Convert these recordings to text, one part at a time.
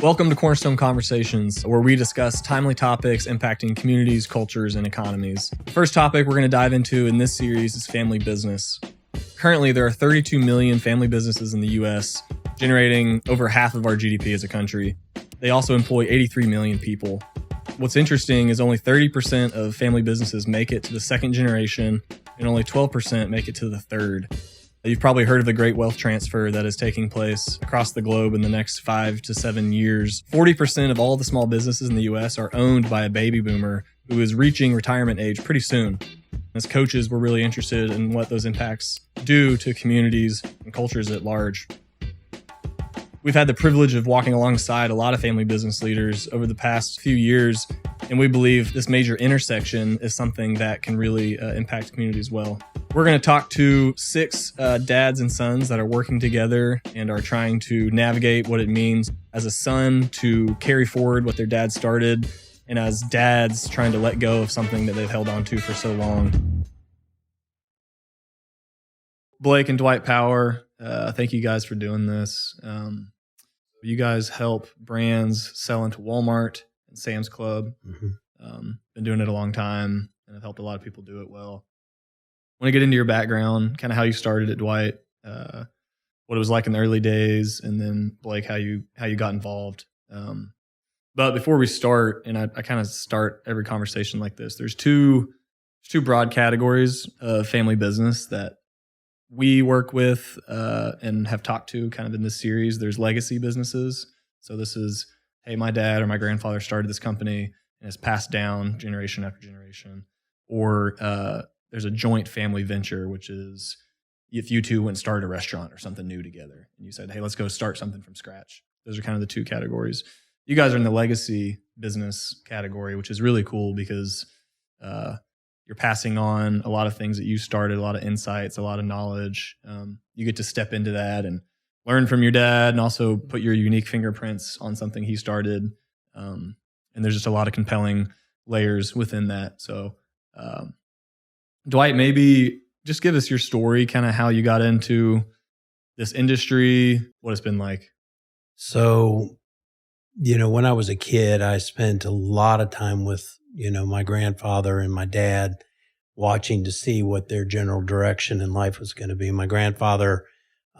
Welcome to Cornerstone Conversations, where we discuss timely topics impacting communities, cultures, and economies. The first topic we're going to dive into in this series is family business. Currently, there are 32 million family businesses in the U.S., generating over half of our GDP as a country. They also employ 83 million people. What's interesting is only 30% of family businesses make it to the second generation, and only 12% make it to the third. You've probably heard of the great wealth transfer that is taking place across the globe in the next 5 to 7 years. 40% of all the small businesses in the U.S. are owned by a baby boomer who is reaching retirement age pretty soon. As coaches, we're really interested in what those impacts do to communities and cultures at large. We've had the privilege of walking alongside a lot of family business leaders over the past few years, and we believe this major intersection is something that can really impact communities well. We're going to talk to 6 dads and sons that are working together and are trying to navigate what it means as a son to carry forward what their dad started, and as dads trying to let go of something that they've held on to for so long. Blake and Dwight Power, thank you guys for doing this. You guys help brands sell into Walmart and Sam's Club. Been doing it a long time and have helped a lot of people do it well. I want to get into your background, kind of how you started at Dwight, what it was like in the early days, and then Blake, how you got involved. But before we start, and I kind of start every conversation like this, there's two broad categories of family business that we work with and have talked to kind of in this series. There's legacy businesses. So this is, hey, my dad or my grandfather started this company and it's passed down generation after generation. Or there's a joint family venture, which is if you two went and started a restaurant or something new together and you said, hey, let's go start something from scratch. Those are kind of the two categories. You guys are in the legacy business category, which is really cool because you're passing on a lot of things that you started, a lot of insights, a lot of knowledge. You get to step into that and learn from your dad and also put your unique fingerprints on something he started. And there's just a lot of compelling layers within that. So Dwight, maybe just give us your story, kind of how you got into this industry, what it's been like. So, when I was a kid, I spent a lot of time with, my grandfather and my dad watching to see what their general direction in life was going to be. My grandfather,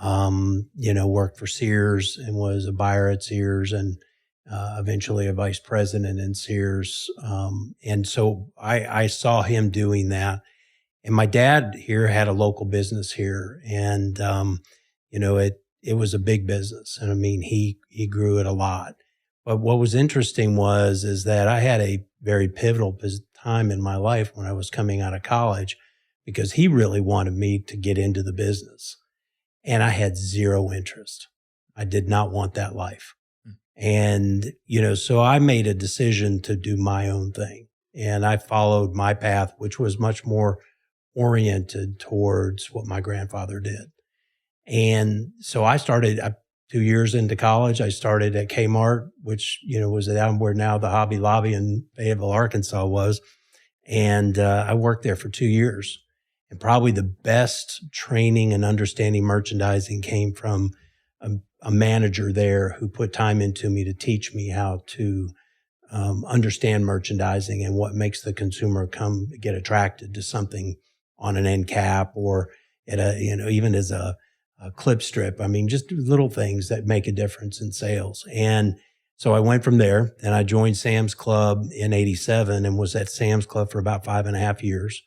worked for Sears and was a buyer at Sears and eventually a vice president in Sears. And so I saw him doing that. And my dad here had a local business here, and it was a big business. And I mean, he grew it a lot. But what was interesting is that I had a very pivotal time in my life when I was coming out of college, because he really wanted me to get into the business, and I had zero interest. I did not want that life. And, so I made a decision to do my own thing, and I followed my path, which was much more oriented towards what my grandfather did. And so I started 2 years into college. I started at Kmart, which, was down where now the Hobby Lobby in Fayetteville, Arkansas was. And I worked there for 2 years. And probably the best training and understanding merchandising came from a manager there who put time into me to teach me how to understand merchandising and what makes the consumer get attracted to something on an end cap or at even as a clip strip. I mean, just little things that make a difference in sales. And so I went from there and I joined Sam's Club in 87 and was at Sam's Club for about 5.5 years.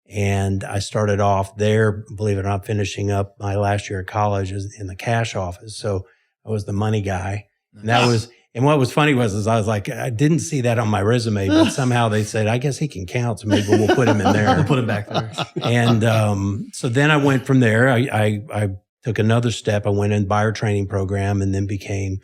And I started off there, believe it or not, finishing up my last year of college in the cash office. So I was the money guy. And what was funny was I was like, I didn't see that on my resume, but somehow they said, I guess he can count, so maybe we'll put him in there. We'll put him back there. And so then I went from there. I took another step. I went in buyer training program and then became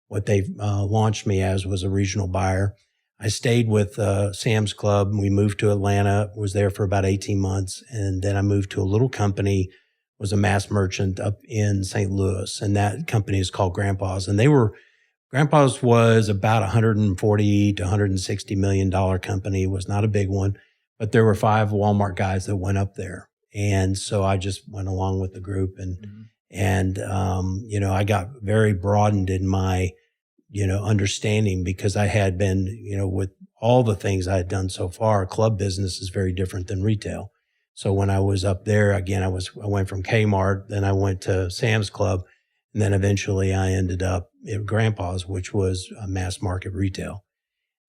what they launched me as, was a regional buyer. I stayed with Sam's Club. We moved to Atlanta, was there for about 18 months. And then I moved to a little company, was a mass merchant up in St. Louis. And that company is called Grandpa's. And Grandpa's was about $140 to $160 million company. It was not a big one, but there were 5 Walmart guys that went up there. And so I just went along with the group and I got very broadened in my understanding, because I had been, with all the things I had done so far, club business is very different than retail. So when I was up there, again, I went from Kmart, then I went to Sam's Club, and then eventually I ended up at Grandpa's, which was a mass market retail.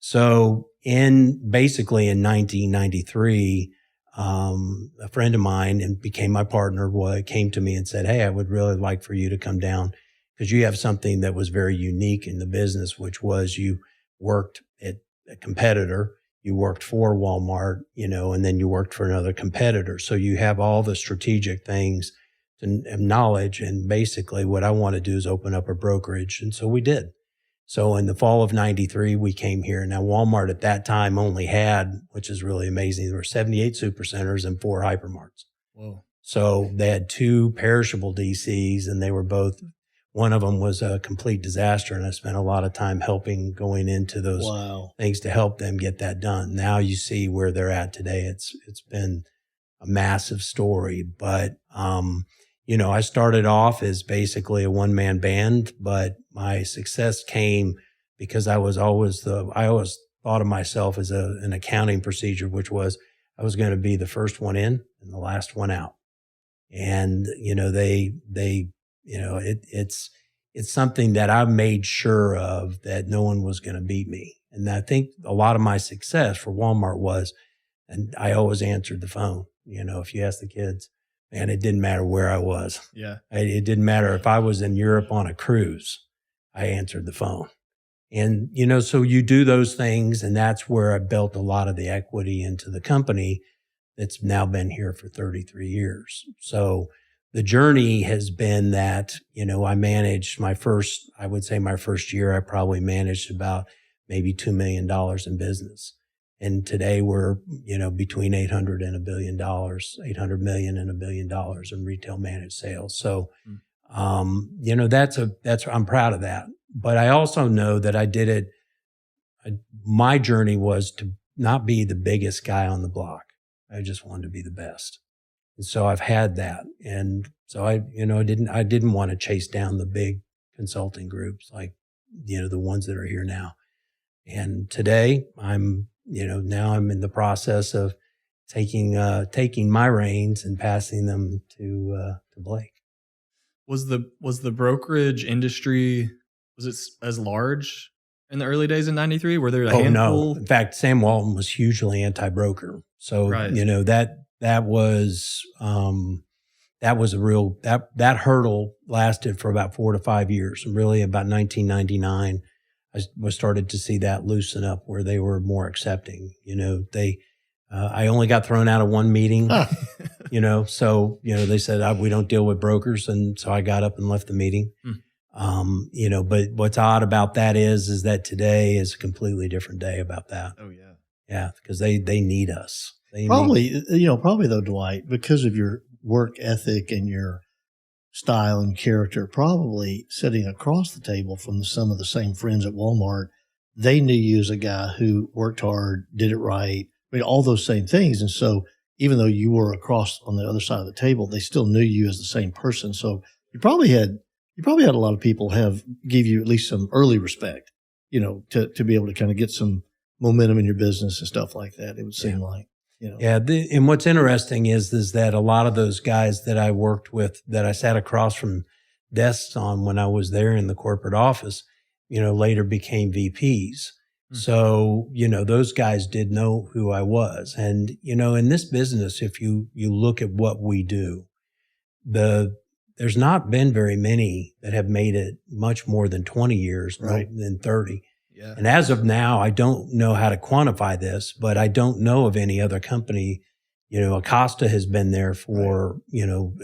So basically in 1993, a friend of mine and became my partner came to me and said, "Hey, I would really like for you to come down, because you have something that was very unique in the business, which was you worked at a competitor, you worked for Walmart, and then you worked for another competitor. So you have all the strategic things and knowledge. And basically what I want to do is open up a brokerage." And so we did. So in the fall of 93, we came here. Now, Walmart at that time only had, which is really amazing, there were 78 supercenters and 4 hypermarts. Whoa. So they had 2 perishable DCs, and they were both, one of them was a complete disaster. And I spent a lot of time going into those things to help them get that done. Now you see where they're at today. It's been a massive story, but, I started off as basically a one-man band, but my success came because I always thought of myself as an accounting procedure, which was I was going to be the first one in and the last one out. And, it's something that I made sure of, that no one was going to beat me. And I think a lot of my success for Walmart was, and I always answered the phone. If you ask the kids, and it didn't matter where I was. Yeah. It didn't matter if I was in Europe on a cruise, I answered the phone. And, so you do those things, and that's where I built a lot of the equity into the company that's now been here for 33 years. So the journey has been that, I managed my first year, I probably managed about maybe $2 million in business. And today we're, between 800 and $1 billion, 800 million and $1 billion in retail managed sales. So, I'm proud of that. But I also know that I did it. My journey was to not be the biggest guy on the block. I just wanted to be the best. And so I've had that. And so I didn't want to chase down the big consulting groups like, the ones that are here now. And today now I'm in the process of taking my reins and passing them to Blake. Was the brokerage industry, was it as large in the early days in 93? Were there a handful? No. In fact, Sam Walton was hugely anti-broker. So, right. That was a real, that hurdle lasted for about 4 to 5 years. And really about 1999, I started to see that loosen up where they were more accepting. I only got thrown out of one meeting, so, they said, we don't deal with brokers. And so I got up and left the meeting. But what's odd about that is that today is a completely different day about that. Oh yeah. Yeah. Because they need us. Probably though, Dwight, because of your work ethic and your style and character, probably sitting across the table from some of the same friends at Walmart, they knew you as a guy who worked hard, did it right. I mean, all those same things. And so even though you were across on the other side of the table, they still knew you as the same person. So you probably had a lot of people give you at least some early respect, to be able to kind of get some momentum in your business and stuff like that. It would seem like. Yeah. And what's interesting is that a lot of those guys that I worked with, that I sat across from desks on when I was there in the corporate office, later became VPs. Mm-hmm. So, those guys did know who I was. And, in this business, if you look at what we do, there's not been very many that have made it much more than 20 years, right, than 30. Yeah. And as of now, I don't know how to quantify this, but I don't know of any other company. Acosta has been there for,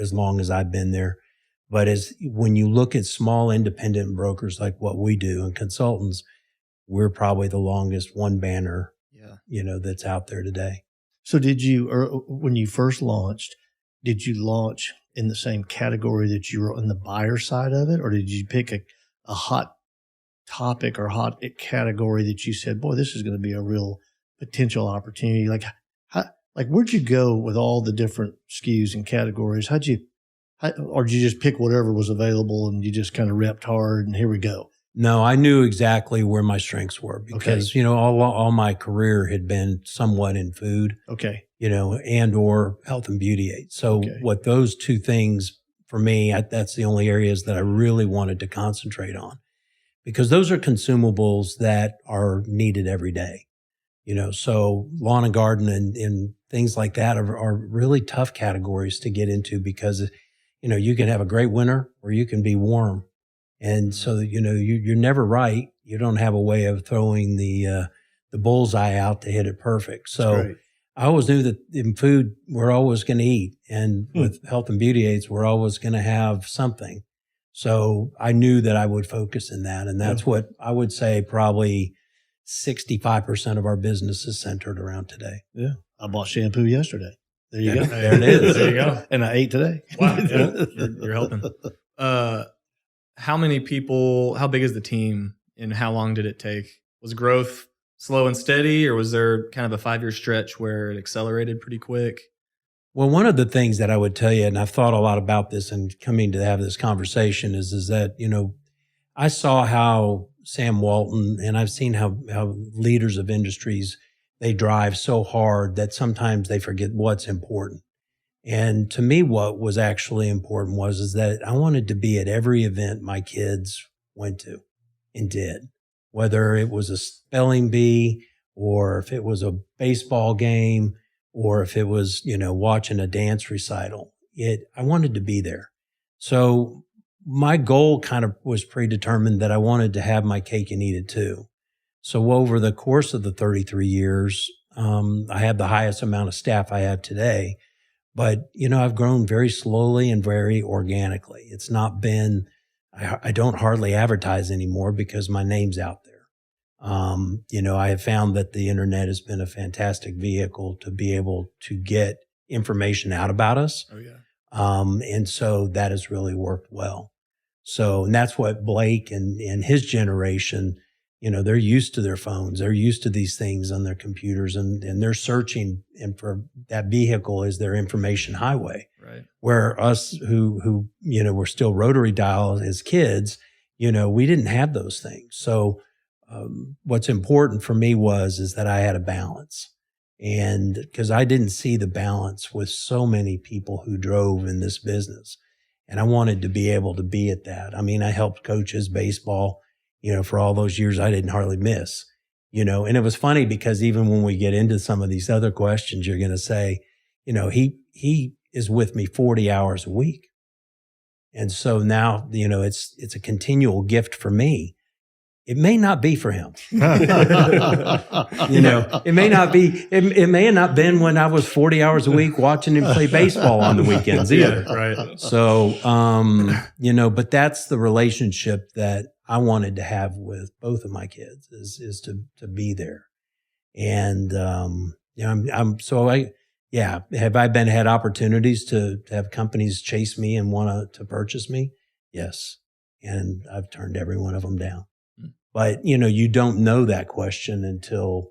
as long as I've been there. But when you look at small independent brokers like what we do and consultants, we're probably the longest one banner, that's out there today. So when you first launched, did you launch in the same category that you were on the buyer side of it? Or did you pick a hot topic or hot category that you said, boy, this is going to be a real potential opportunity? Like where'd you go with all the different SKUs and categories? Or did you just pick whatever was available and you just kind of repped hard and here we go? No, I knew exactly where my strengths were because, all my career had been somewhat in food, Okay. and or health and beauty aids. So Okay. what those two things for me, that's the only areas that I really wanted to concentrate on because those are consumables that are needed every day. So lawn and garden and things like that are really tough categories to get into because, you can have a great winter or you can be warm. And so, you're never right. You don't have a way of throwing the bullseye out to hit it perfect. So I always knew that in food, we're always going to eat. And with health and beauty aids, we're always going to have something. So I knew that I would focus in that. And that's what I would say probably 65% of our business is centered around today. Yeah. I bought shampoo yesterday. There you go. There it is. There you go. And I ate today. Wow. Yeah, you're helping. How big is the team and how long did it take? Was growth slow and steady or was there kind of a 5-year stretch where it accelerated pretty quick? Well, one of the things that I would tell you, and I've thought a lot about this and coming to have this conversation is that, I saw how Sam Walton and I've seen how leaders of industries, they drive so hard that sometimes they forget what's important. And to me, what was actually important is that I wanted to be at every event my kids went to and did, whether it was a spelling bee or if it was a baseball game or if it was, watching a dance recital. I wanted to be there. So my goal kind of was predetermined that I wanted to have my cake and eat it too. So over the course of the 33 years, I have the highest amount of staff I have today. But, I've grown very slowly and very organically. It's not been, I don't hardly advertise anymore because my name's out there. I have found that the internet has been a fantastic vehicle to be able to get information out about us. Oh, yeah. And so that has really worked well. So, and that's what Blake and his generation, they're used to their phones. They're used to these things on their computers and they're searching, and for that vehicle is their information highway. Right. Where us who were still rotary dial as kids, we didn't have those things. So what's important for me is that I had a balance. And because I didn't see the balance with so many people who drove in this business. And I wanted to be able to be at that. I mean, I helped coach his baseball. For all those years, I didn't hardly miss, and it was funny because even when we get into some of these other questions, you're going to say, he is with me 40 hours a week. And so now, it's a continual gift for me. It may not be for him. It may not be, it may have not been when I was 40 hours a week watching him play baseball on the weekends either. Yeah, right. So, but that's the relationship that I wanted to have with both of my kids is to be there. And, have I had opportunities to have companies chase me and want to purchase me? Yes. And I've turned every one of them down. But, you don't know that question until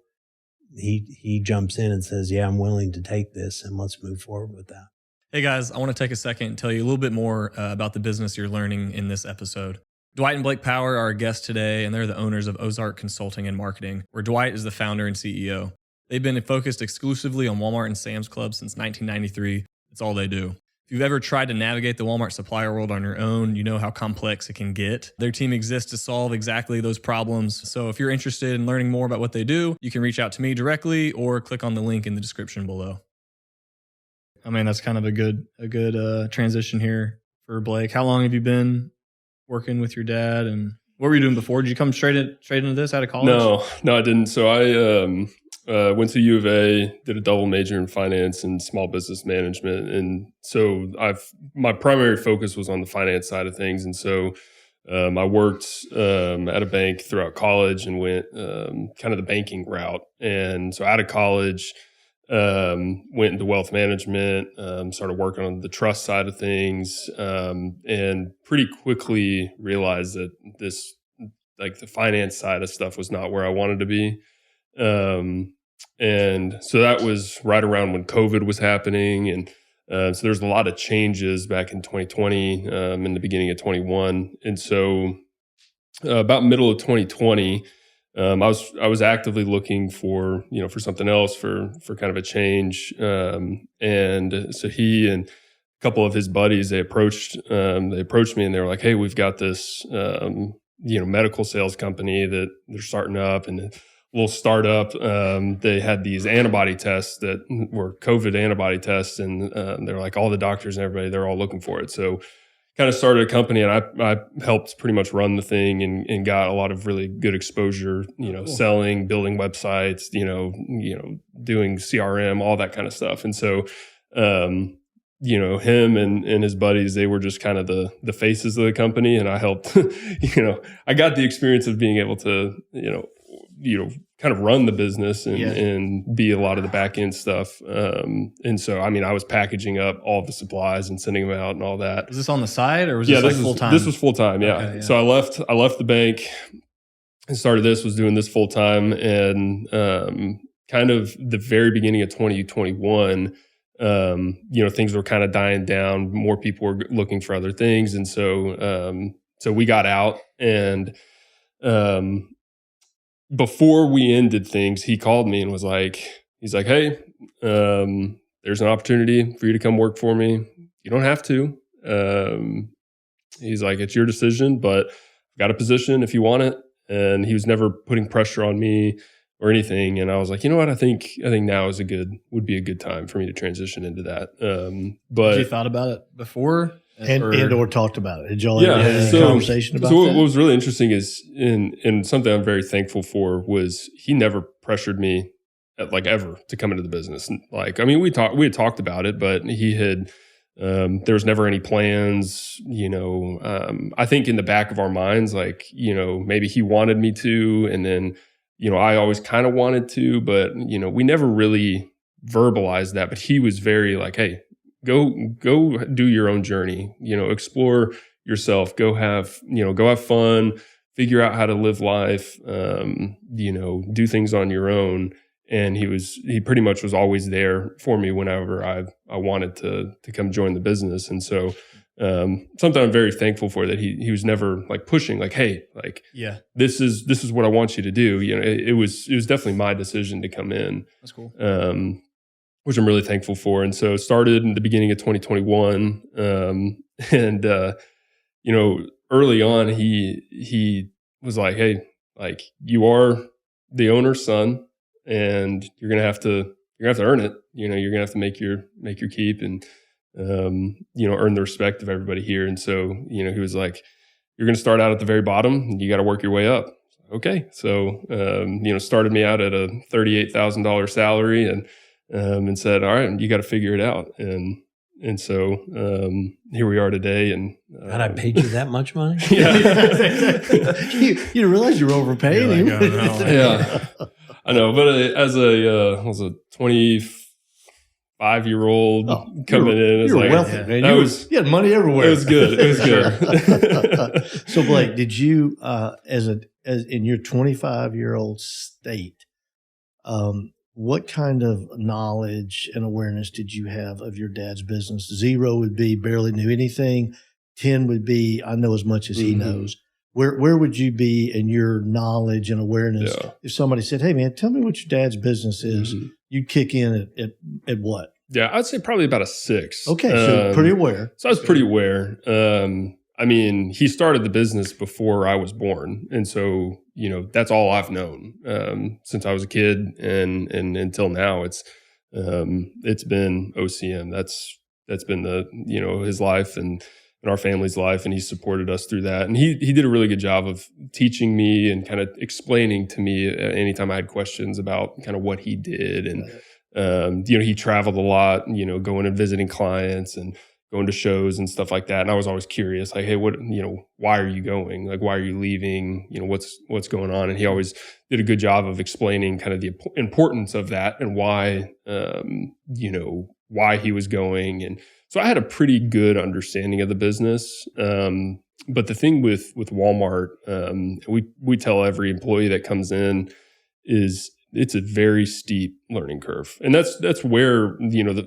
he jumps in and says, yeah, I'm willing to take this and let's move forward with that. Hey guys, I want to take a second and tell you a little bit more about the business you're learning in this episode. Dwight and Blake Power are our guests today, and they're the owners of Ozark Consulting and Marketing, where Dwight is the founder and CEO. They've been focused exclusively on Walmart and Sam's Club since 1993. It's all they do. If you've ever tried to navigate the Walmart supplier world on your own, you know how complex it can get. Their team exists to solve exactly those problems. So if you're interested in learning more about what they do, you can reach out to me directly or click on the link in the description below. I mean, that's kind of a good transition here for Blake. How long have you been working with your dad, and what were you doing before? Did you come straight into this out of college? No, I didn't. So I went to U of A, did a double major in finance and small business management. And so my primary focus was on the finance side of things. And so I worked at a bank throughout college and went kind of the banking route. And so out of college, went into wealth management, started working on the trust side of things, and pretty quickly realized that the finance side of stuff was not where I wanted to be. And so that was right around when COVID was happening. And so there's a lot of changes back in 2020, in the beginning of 21. And so about middle of 2020, I was actively looking for something else, for kind of a change. And so he and a couple of his buddies, they approached me, and they were like, "Hey, we've got this medical sales company that they're starting up, and a little startup. They had these antibody tests that were COVID antibody tests, and they're like, all the doctors and everybody, they're all looking for it." So kind of started a company, and I helped pretty much run the thing, and got a lot of really good exposure, Cool. selling, building websites, doing CRM, all that kind of stuff. And so, him and his buddies, they were just kind of the faces of the company, and I helped, I got the experience of being able to, kind of run the business and be a lot of the back end stuff. And so, I mean, I was packaging up all the supplies and sending them out and all that. Was this on the side, or was this like full time? This was full time. Yeah. Okay, yeah. So I left the bank and started was doing this full time. And, kind of the very beginning of 2021, things were kind of dying down. More people were looking for other things. And so, so we got out, and, before we ended things, he called me and he's like, "Hey, there's an opportunity for you to come work for me. You don't have to." He's like, "It's your decision, but I've got a position if you want it." And he was never putting pressure on me or anything. And I was like, you know what? I think now would be a good time for me to transition into that. But had you thought about it before? Or talked about it? Did y'all ever have a so, conversation about so that? What was really interesting is, and something I'm very thankful for, was he never pressured me ever to come into the business. Like, I mean, we had talked about it, but he had, there was never any plans, I think in the back of our minds, maybe he wanted me to, and then, I always kind of wanted to, but, we never really verbalized that. But he was very like, "Hey, go do your own journey, explore yourself, go have fun, figure out how to live life, do things on your own." And he pretty much was always there for me whenever I wanted to come join the business. And so, something I'm very thankful for, that he was never pushing, "Hey, this is what I want you to do." It was definitely my decision to come in. That's cool. Which I'm really thankful for. And so started in the beginning of 2021. And early on, he was like, "Hey, you are the owner's son, and you're going to have to earn it. You're going to have to make your keep, and, earn the respect of everybody here." And so, he was like, "You're going to start out at the very bottom, and you got to work your way up." Okay. So, started me out at a $38,000 salary, and said, "All right, you got to figure it out." And so, here we are today. And God, I paid you that much money? Yeah. You didn't realize you were overpaying him. Yeah, I know. But as a 25-year-old coming in, you were wealthy, man. You had money everywhere. It was good. It was good. So, Blake, did you, as in your 25-year-old state, what kind of knowledge and awareness did you have of your dad's business? 0 would be barely knew anything. 10 would be, I know as much as he knows. Where would you be in your knowledge and awareness if somebody said, "Hey, man, tell me what your dad's business is"? You'd kick in at what? Yeah, I'd say probably about a 6. Okay, so pretty aware. So I was pretty aware. I mean, he started the business before I was born. And so, that's all I've known since I was a kid, and until now. It's been OCM. That's been his life and our family's life, and he supported us through that. And he did a really good job of teaching me and kind of explaining to me anytime I had questions about kind of what he did. And he traveled a lot, going and visiting clients and going to shows and stuff like that. And I was always curious, "Hey, why are you going? Why are you leaving? What's going on?" And he always did a good job of explaining kind of the importance of that, and why, why he was going. And so I had a pretty good understanding of the business. But the thing with Walmart, we tell every employee that comes in, is it's a very steep learning curve. And that's where,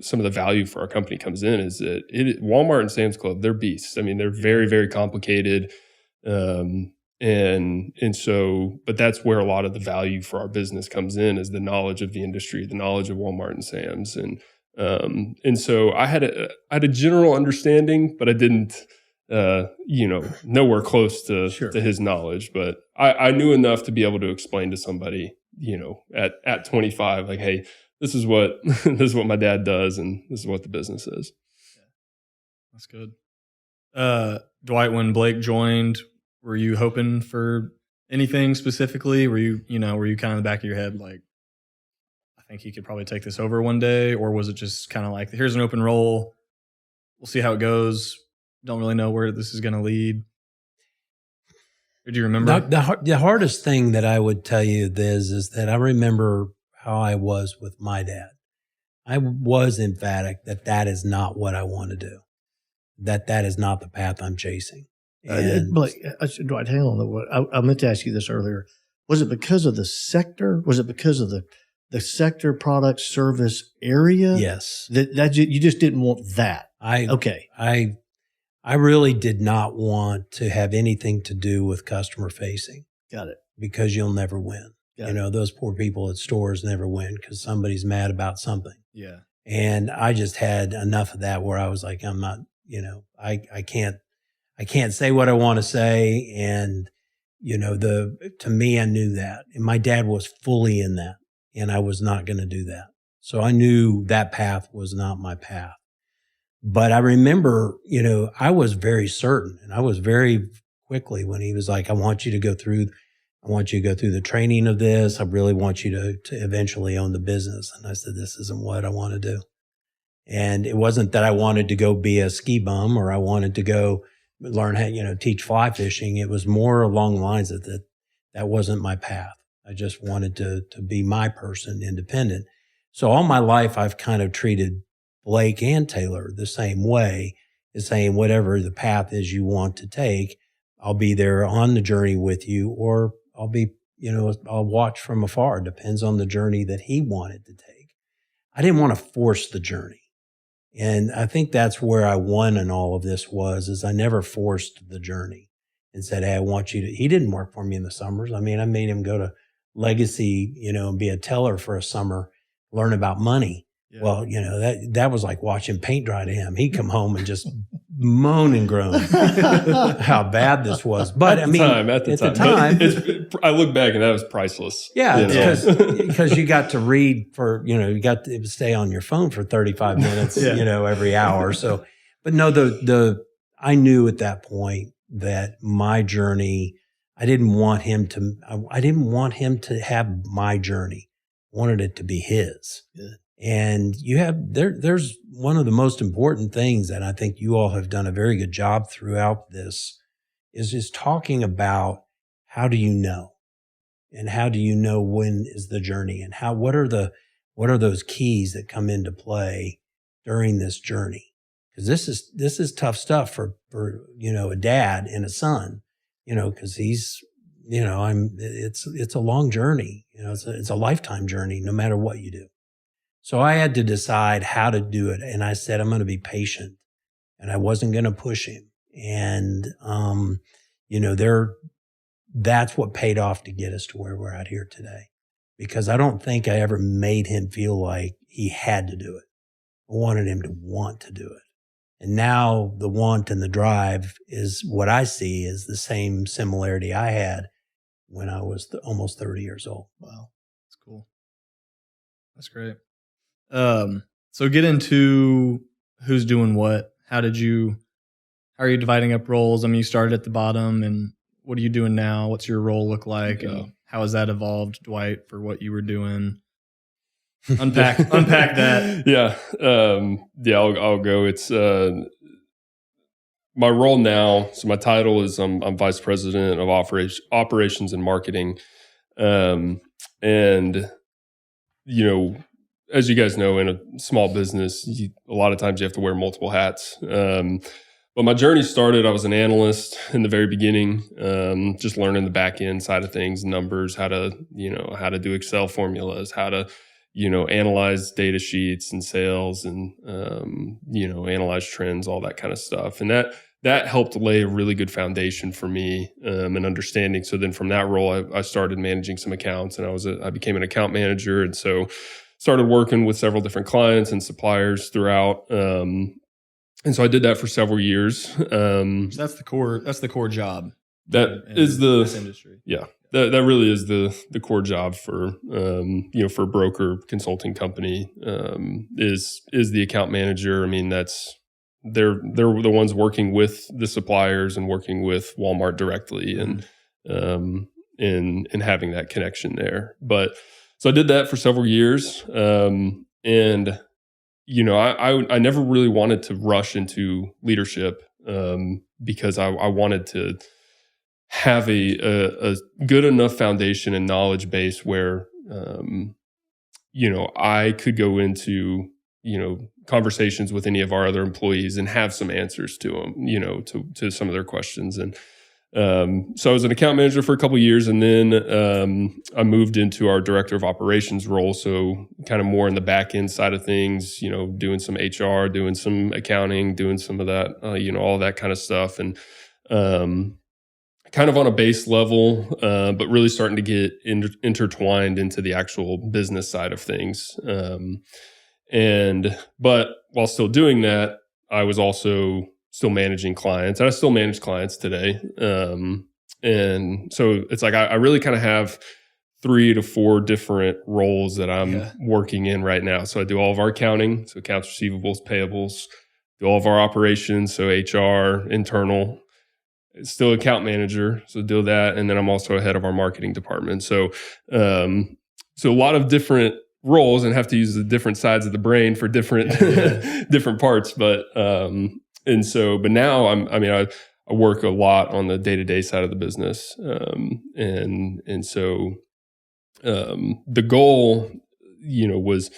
some of the value for our company comes in, is that Walmart and Sam's Club, they're beasts. I mean, they're very, very complicated. And And so, but that's where a lot of the value for our business comes in, is the knowledge of the industry, the knowledge of Walmart and Sam's. And so I had a general understanding, but I didn't, nowhere close to his knowledge. But I knew enough to be able to explain to somebody, at 25, like, hey, this is what my dad does, and this is what the business is. Yeah. That's good. Dwight, when Blake joined, were you hoping for anything specifically? Were you kind of in the back of your head like, I think he could probably take this over one day? Or was it just kind of like, here's an open role, we'll see how it goes, don't really know where this is going to lead? Or do you remember? The hardest thing that I would tell you is that I remember how I was with my dad. I was emphatic that is not what I want to do, that is not the path I'm chasing. Dwight, hang on. I meant to ask you this earlier. Was it because of the sector? Was it because of the sector, product, service area? Yes. That you just didn't want that. Okay. I really did not want to have anything to do with customer facing. Got it. Because you'll never win. Those poor people at stores never win because somebody's mad about something. Yeah. And I just had enough of that where I was like, I'm not, I can't say what I want to say. And, to me, I knew that. And my dad was fully in that. And I was not going to do that. So I knew that path was not my path. But I remember, I was very certain, and I was very quickly when he was like, I want you to go through the training of this. I really want you to eventually own the business. And I said, this isn't what I want to do. And it wasn't that I wanted to go be a ski bum or I wanted to go learn how, teach fly fishing. It was more along the lines of that wasn't my path. I just wanted to be my person, independent. So all my life, I've kind of treated Blake and Taylor the same way, is saying whatever the path is you want to take, I'll be there on the journey with you, or I'll be, I'll watch from afar. It depends on the journey that he wanted to take. I didn't want to force the journey. And I think that's where I won in all of this is I never forced the journey and said, hey, I want you to, he didn't work for me in the summers. I mean, I made him go to Legacy, and be a teller for a summer, learn about money. Yeah. Well, that was like watching paint dry to him. He'd come home and just moan and groan how bad this was. But at the time, I look back and that was priceless. Yeah, because you got to read for, you got to stay on your phone for 35 minutes, every hour. So, but no, I knew at that point that my journey, I didn't want him to have my journey. I wanted it to be his. Yeah. And there's one of the most important things that I think you all have done a very good job throughout this is talking about how do you know, and how do you know when is the journey, and what are those keys that come into play during this journey? Because this is tough stuff for a dad and a son, because he's it's a long journey, it's a lifetime journey no matter what you do. So I had to decide how to do it. And I said, I'm going to be patient, and I wasn't going to push him. And, that's what paid off to get us to where we're at here today, because I don't think I ever made him feel like he had to do it. I wanted him to want to do it. And now the want and the drive is what I see is the same similarity I had when I was almost 30 years old. Wow. That's cool. That's great. So get into who's doing what. How are you dividing up roles? I mean, you started at the bottom, and what are you doing now? What's your role look like? And how has that evolved, Dwight, for what you were doing? Unpack that. Yeah. I'll go. It's, my role now. So my title is I'm vice president of operations and marketing. And as you guys know, in a small business, a lot of times you have to wear multiple hats. But my journey started, I was an analyst in the very beginning, just learning the back end side of things, numbers, how to do Excel formulas, how to, analyze data sheets and sales and, analyze trends, all that kind of stuff. And that helped lay a really good foundation for me and understanding. So then from that role, I started managing some accounts, and I became an account manager, and so started working with several different clients and suppliers throughout. And so I did that for several years. So that's the core job. That in is this industry. Yeah. That really is the core job for for a broker consulting company is the account manager. I mean, they're the ones working with the suppliers and working with Walmart directly and having that connection there. But so I did that for several years, and I never really wanted to rush into leadership because I wanted to have a good enough foundation and knowledge base where, I could go into, conversations with any of our other employees and have some answers to them, to some of their questions. And so I was an account manager for a couple of years, and then I moved into our director of operations role. So kind of more in the back end side of things, doing some HR, doing some accounting, doing some of that, all that kind of stuff. And kind of on a base level, but really starting to get intertwined into the actual business side of things. But while still doing that, I was also still managing clients, and I still manage clients today. And so it's like, I really kind of have 3 to 4 different roles that I'm working in right now. So I do all of our accounting, so accounts receivables, payables, do all of our operations, so HR, internal, still account manager, so do that. And then I'm also head of our marketing department. So a lot of different roles, and have to use the different sides of the brain for different different parts. But now I work a lot on the day-to-day side of the business. So the goal, was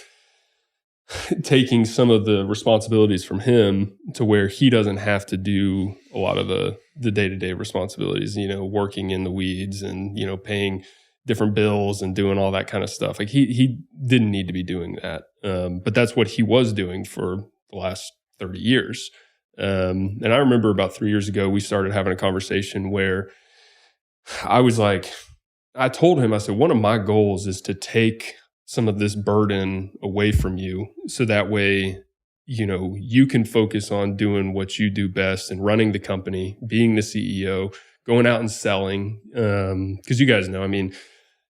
taking some of the responsibilities from him to where he doesn't have to do a lot of the day-to-day responsibilities, working in the weeds and, paying different bills and doing all that kind of stuff. Like he didn't need to be doing that. But that's what he was doing for the last 30 years. And I remember about 3 years ago, we started having a conversation where I was like, I told him, I said, one of my goals is to take some of this burden away from you, so that way, you can focus on doing what you do best and running the company, being the CEO, going out and selling. Because you guys know,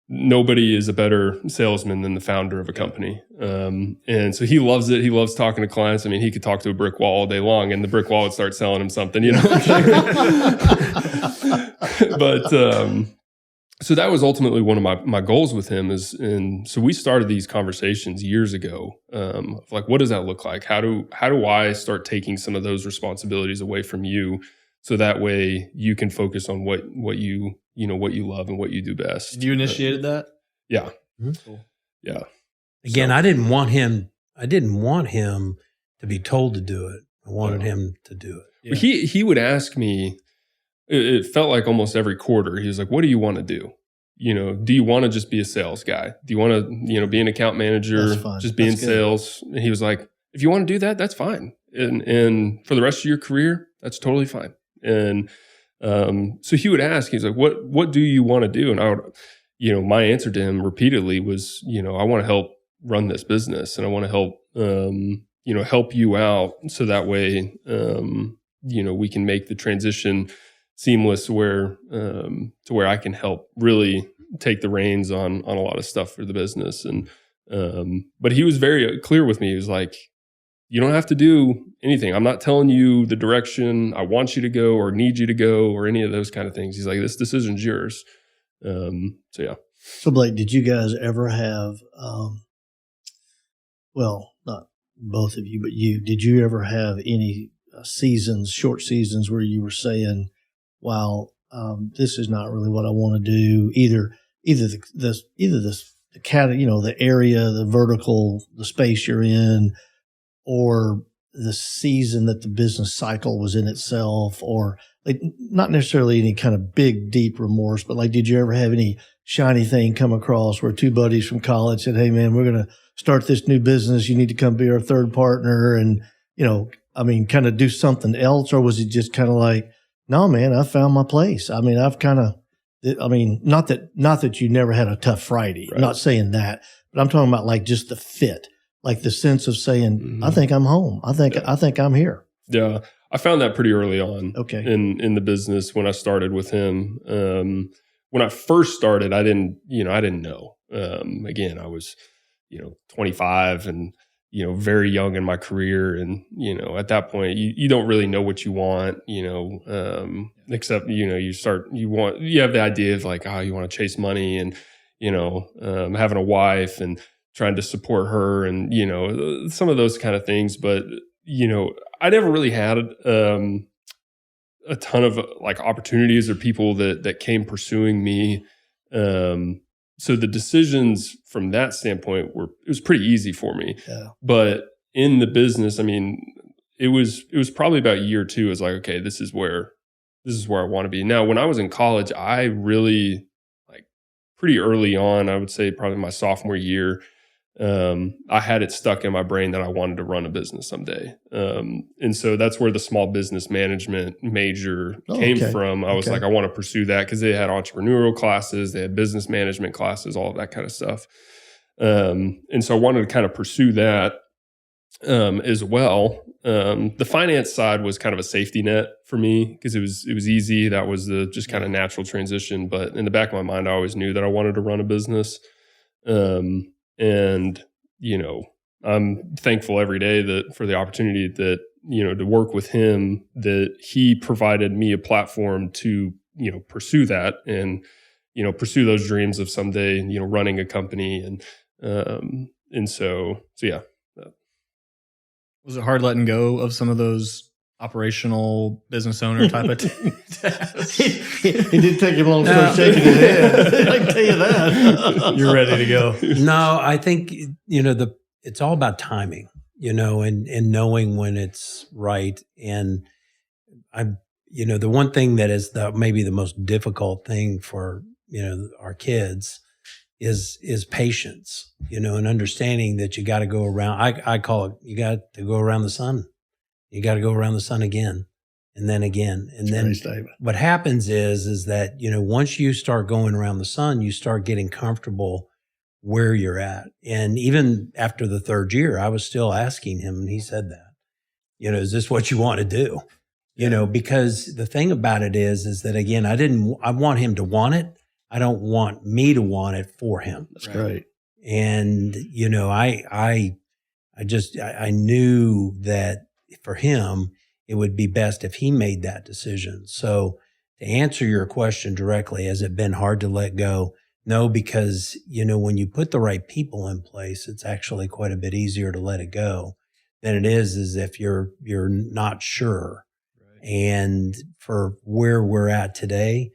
nobody is a better salesman than the founder of a company. And so he loves it. He loves talking to clients. He could talk to a brick wall all day long, and the brick wall would start selling him something, But so that was ultimately one of my goals with him so we started these conversations years ago. Of like, what does that look like? How do I start taking some of those responsibilities away from you, so that way you can focus on what you love and what you do best? You initiated that? Yeah. Mm-hmm. Cool. Yeah. Again, I didn't want him to be told to do it. I wanted him to do it. Yeah. He would ask me, it felt like almost every quarter, he was like, what do you want to do? Do you want to just be a sales guy? Do you want to, be an account manager, just be in sales? And he was like, if you want to do that, that's fine. And for the rest of your career, that's totally fine. And so he would ask, he's like, what do you want to do? And I would, my answer to him repeatedly was, I want to help run this business, and I want to help, help you out, so that way, we can make the transition seamless to where I can help really take the reins on a lot of stuff for the business. And but he was very clear with me. He was like, you don't have to do anything. I'm not telling you the direction I want you to go or need you to go or any of those kind of things. He's like, this decision's yours. So yeah. So Blake, did you guys ever have, well, not both of you, but did you ever have any short seasons where you were saying, wow, this is not really what I want to do. Either the area, the vertical, the space you're in, or the season that the business cycle was in itself, or like not necessarily any kind of big, deep remorse, but like, did you ever have any shiny thing come across where 2 buddies from college said, hey man, we're going to start this new business. You need to come be our third partner. And, kind of do something else, or was he just kind of like, no, man, I found my place. I mean, not that you never had a tough Friday. Right. I'm not saying that, but I'm talking about like just the fit, like the sense of saying, I think I'm home. I think I'm here. Yeah. I found that pretty early on in the business when I started with him. When I first started, I didn't know. Again, I was, 25 and, very young in my career. And, at that point, you don't really know what you want, except, you have the idea of like, you want to chase money and, having a wife and trying to support her and, some of those kind of things. But, I never really had a ton of like opportunities or people that came pursuing me. So the decisions from that standpoint it was pretty easy for me. Yeah. But in the business, it was probably about year 2. It's like, okay, this is where I want to be. Now, when I was in college, I really like pretty early on, I would say probably my sophomore year, I had it stuck in my brain that I wanted to run a business someday. And so that's where the small business management major came from. I was like, I want to pursue that because they had entrepreneurial classes, they had business management classes, all of that kind of stuff. And so I wanted to kind of pursue that as well. The finance side was kind of a safety net for me because it was easy. That was the just kind of natural transition. But in the back of my mind, I always knew that I wanted to run a business. And, I'm thankful every day for the opportunity that, to work with him, that he provided me a platform to, pursue that and, pursue those dreams of someday, running a company. And so yeah. Was it hard letting go of some of those operational business owner type of tasks? It didn't take him long to start shaking his head. I can tell you that. You're ready to go. No, I think, it's all about timing, and knowing when it's right. And the one thing that is maybe the most difficult thing for, our kids is patience, and understanding that you got to go around. I call it, you got to go around the sun. You got to go around the sun again and then again. And then what happens is that, once you start going around the sun, you start getting comfortable where you're at. And even after the 3rd year, I was still asking him, and he said that, is this what you want to do? Because the thing about it is that, again, I want him to want it. I don't want me to want it for him. That's great. And, I knew that for him, it would be best if he made that decision. So to answer your question directly, has it been hard to let go? No, because, when you put the right people in place, it's actually quite a bit easier to let it go than it is if you're not sure. Right. And for where we're at today,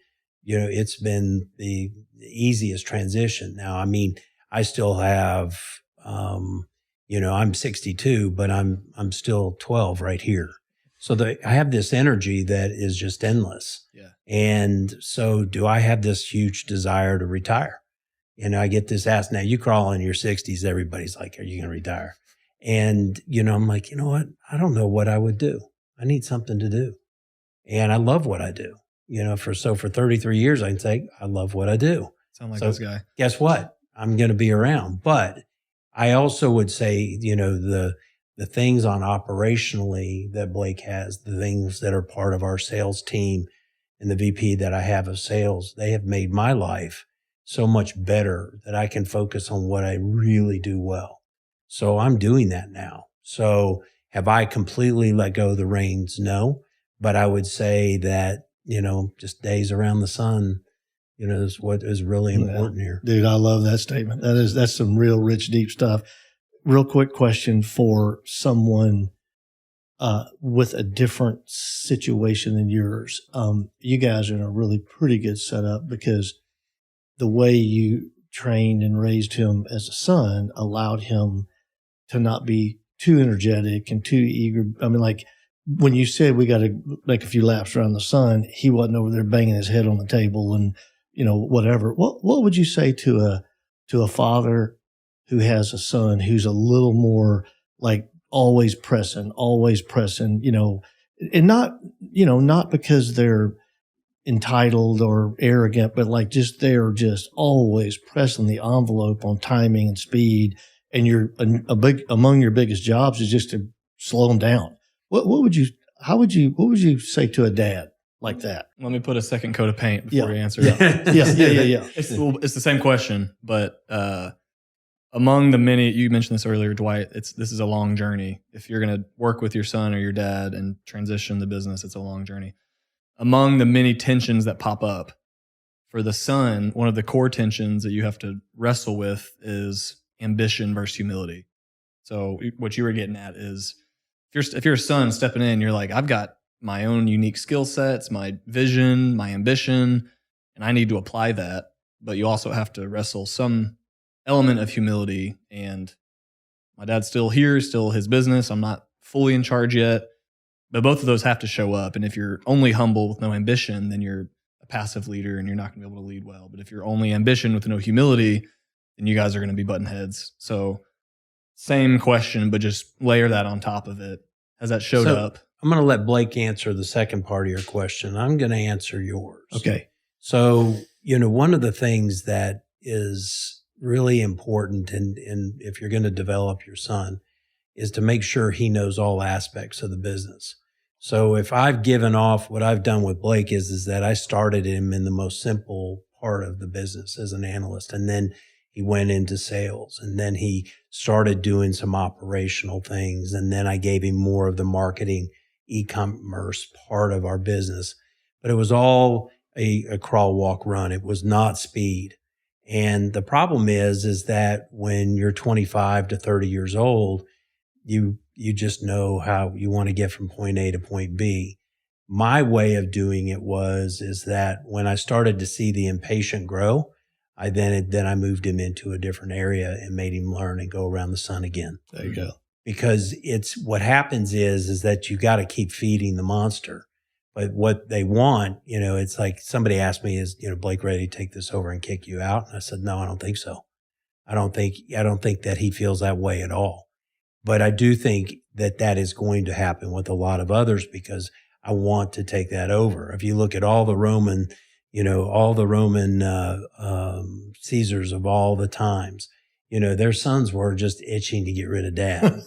it's been the easiest transition. Now, I still have, I'm 62, but I'm still 12 right here. So I have this energy that is just endless. Yeah. And so do I have this huge desire to retire? I get this asked, now you crawl in your 60s, everybody's like, are you going to retire? And, I'm like, you know what? I don't know what I would do. I need something to do. And I love what I do. For 33 years, I can say, I love what I do. Sound like this guy. Guess what? I'm going to be around. But I also would say, the things on operationally that Blake has, the things that are part of our sales team and the VP that I have of sales, they have made my life so much better that I can focus on what I really do well. So I'm doing that now. So have I completely let go of the reins? No. But I would say that, just days around the sun, is what is really important here. Dude, I love that statement. That's some real rich, deep stuff. Real quick question for someone with a different situation than yours. You guys are in a really pretty good setup because the way you trained and raised him as a son allowed him to not be too energetic and too eager. When you said we got to make a few laps around the sun, he wasn't over there banging his head on the table and, whatever. What would you say to a father who has a son who's a little more like always pressing, and not because they're entitled or arrogant, but like just they're just always pressing the envelope on timing and speed. And among your biggest jobs is just to slow them down. What would you say to a dad like that? Let me put a second coat of paint before you answer Yeah. that. Yeah. It's the same question, but among the many, you mentioned this earlier, Dwight, this is a long journey. If you're going to work with your son or your dad and transition the business, it's a long journey. Among the many tensions that pop up for the son, one of the core tensions that you have to wrestle with is ambition versus humility. So what you were getting at is if you're a son stepping in, you're like, I've got my own unique skill sets, my vision, my ambition, and I need to apply that. But you also have to wrestle some element of humility. And my dad's still here, still his business. I'm not fully in charge yet. But both of those have to show up. And if you're only humble with no ambition, then you're a passive leader and you're not going to be able to lead well. But if you're only ambition with no humility, then you guys are going to be butting heads. So same question, but just layer that on top of it. Has that showed up? I'm going to let Blake answer the second part of your question. I'm going to answer yours. Okay. So, one of the things that is really important and if you're going to develop your son is to make sure he knows all aspects of the business. So if I've given off what I've done with Blake is that I started him in the most simple part of the business as an analyst. And then he went into sales and then he started doing some operational things. And then I gave him more of the marketing e-commerce part of our business, but it was all a crawl, walk, run. It was not speed. And the problem is that when you're 25 to 30 years old, you just know how you want to get from point A to point B. My way of doing it is that when I started to see the impatient grow, I moved him into a different area and made him learn and go around the sun again. There you go. Because it's what happens is that you got to keep feeding the monster. But what they want, it's like somebody asked me, is Blake ready to take this over and kick you out? And I said, no, I don't think so. I don't think that he feels that way at all. But I do think that is going to happen with a lot of others because I want to take that over. If you look at all the Roman Caesars of all the times, their sons were just itching to get rid of dad,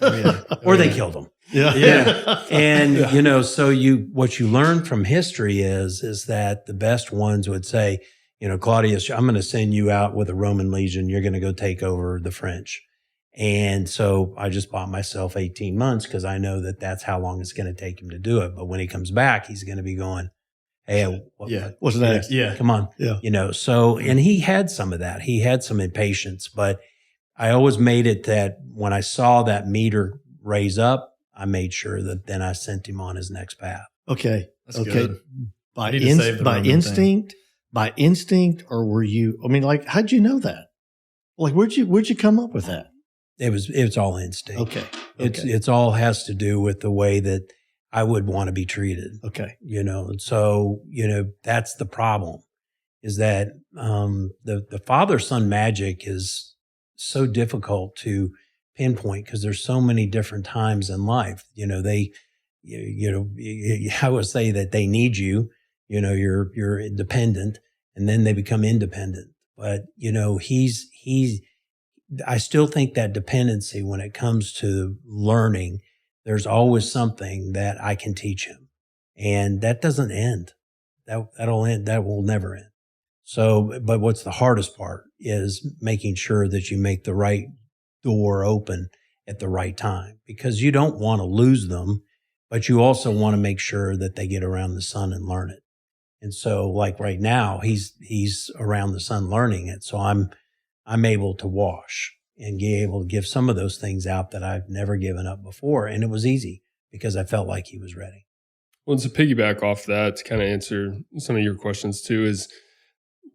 or they killed him. Yeah. And, so what you learn from history is that the best ones would say, Claudius, I'm going to send you out with a Roman legion. You're going to go take over the French. And so I just bought myself 18 months because I know that that's how long it's going to take him to do it. But when he comes back, he's going to be going, hey, what's next? Yeah. Come on. Yeah. So, and he had some of that. He had some impatience, but I always made it that when I saw that meter raise up, I made sure that then I sent him on his next path. Okay. That's good. By instinct, or were you, how'd you know that? Like, where'd you come up with that? It's all instinct. Okay. It's all has to do with the way that I would want to be treated. Okay. And so, that's the problem is that, the father-son magic is so difficult to pinpoint because there's so many different times in life. I would say that they need you, you're dependent and then they become independent. But, I still think that dependency when it comes to learning, there's always something that I can teach him. And that doesn't end. That'll end. That will never end. So, but what's the hardest part is making sure that you make the right door open at the right time because you don't want to lose them, but you also want to make sure that they get around the sun and learn it. And so like right now, he's around the sun learning it. So I'm able to wash and be able to give some of those things out that I've never given up before. And it was easy because I felt like he was ready. Well, to piggyback off that, to kind of answer some of your questions too, is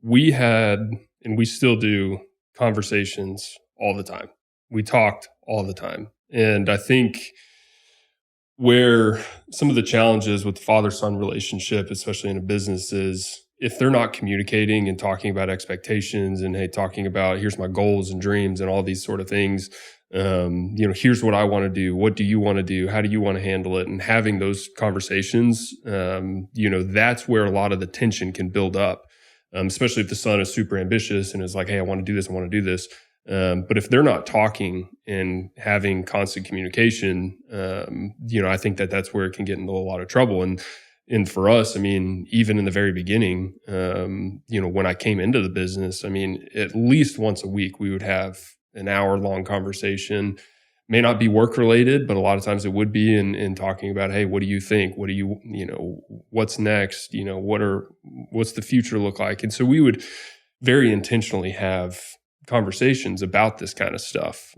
we had, and we still do, conversations all the time. We talked all the time. And I think where some of the challenges with the father-son relationship, especially in a business, is if they're not communicating and talking about expectations and, hey, talking about here's my goals and dreams and all these sort of things, Here's what I want to do. What do you want to do? How do you want to handle it? And having those conversations, that's where a lot of the tension can build up, especially if the son is super ambitious and is like, hey, I want to do this. I want to do this. But if they're not talking and having constant communication, I think that's where it can get into a lot of trouble. And for us, I mean, even in the very beginning, when I came into the business, I mean, at least once a week, we would have an hour-long conversation. May not be work-related, but a lot of times it would be in talking about, hey, what do you think? What do you what's next? What's the future look like? And so we would very intentionally have conversations about this kind of stuff.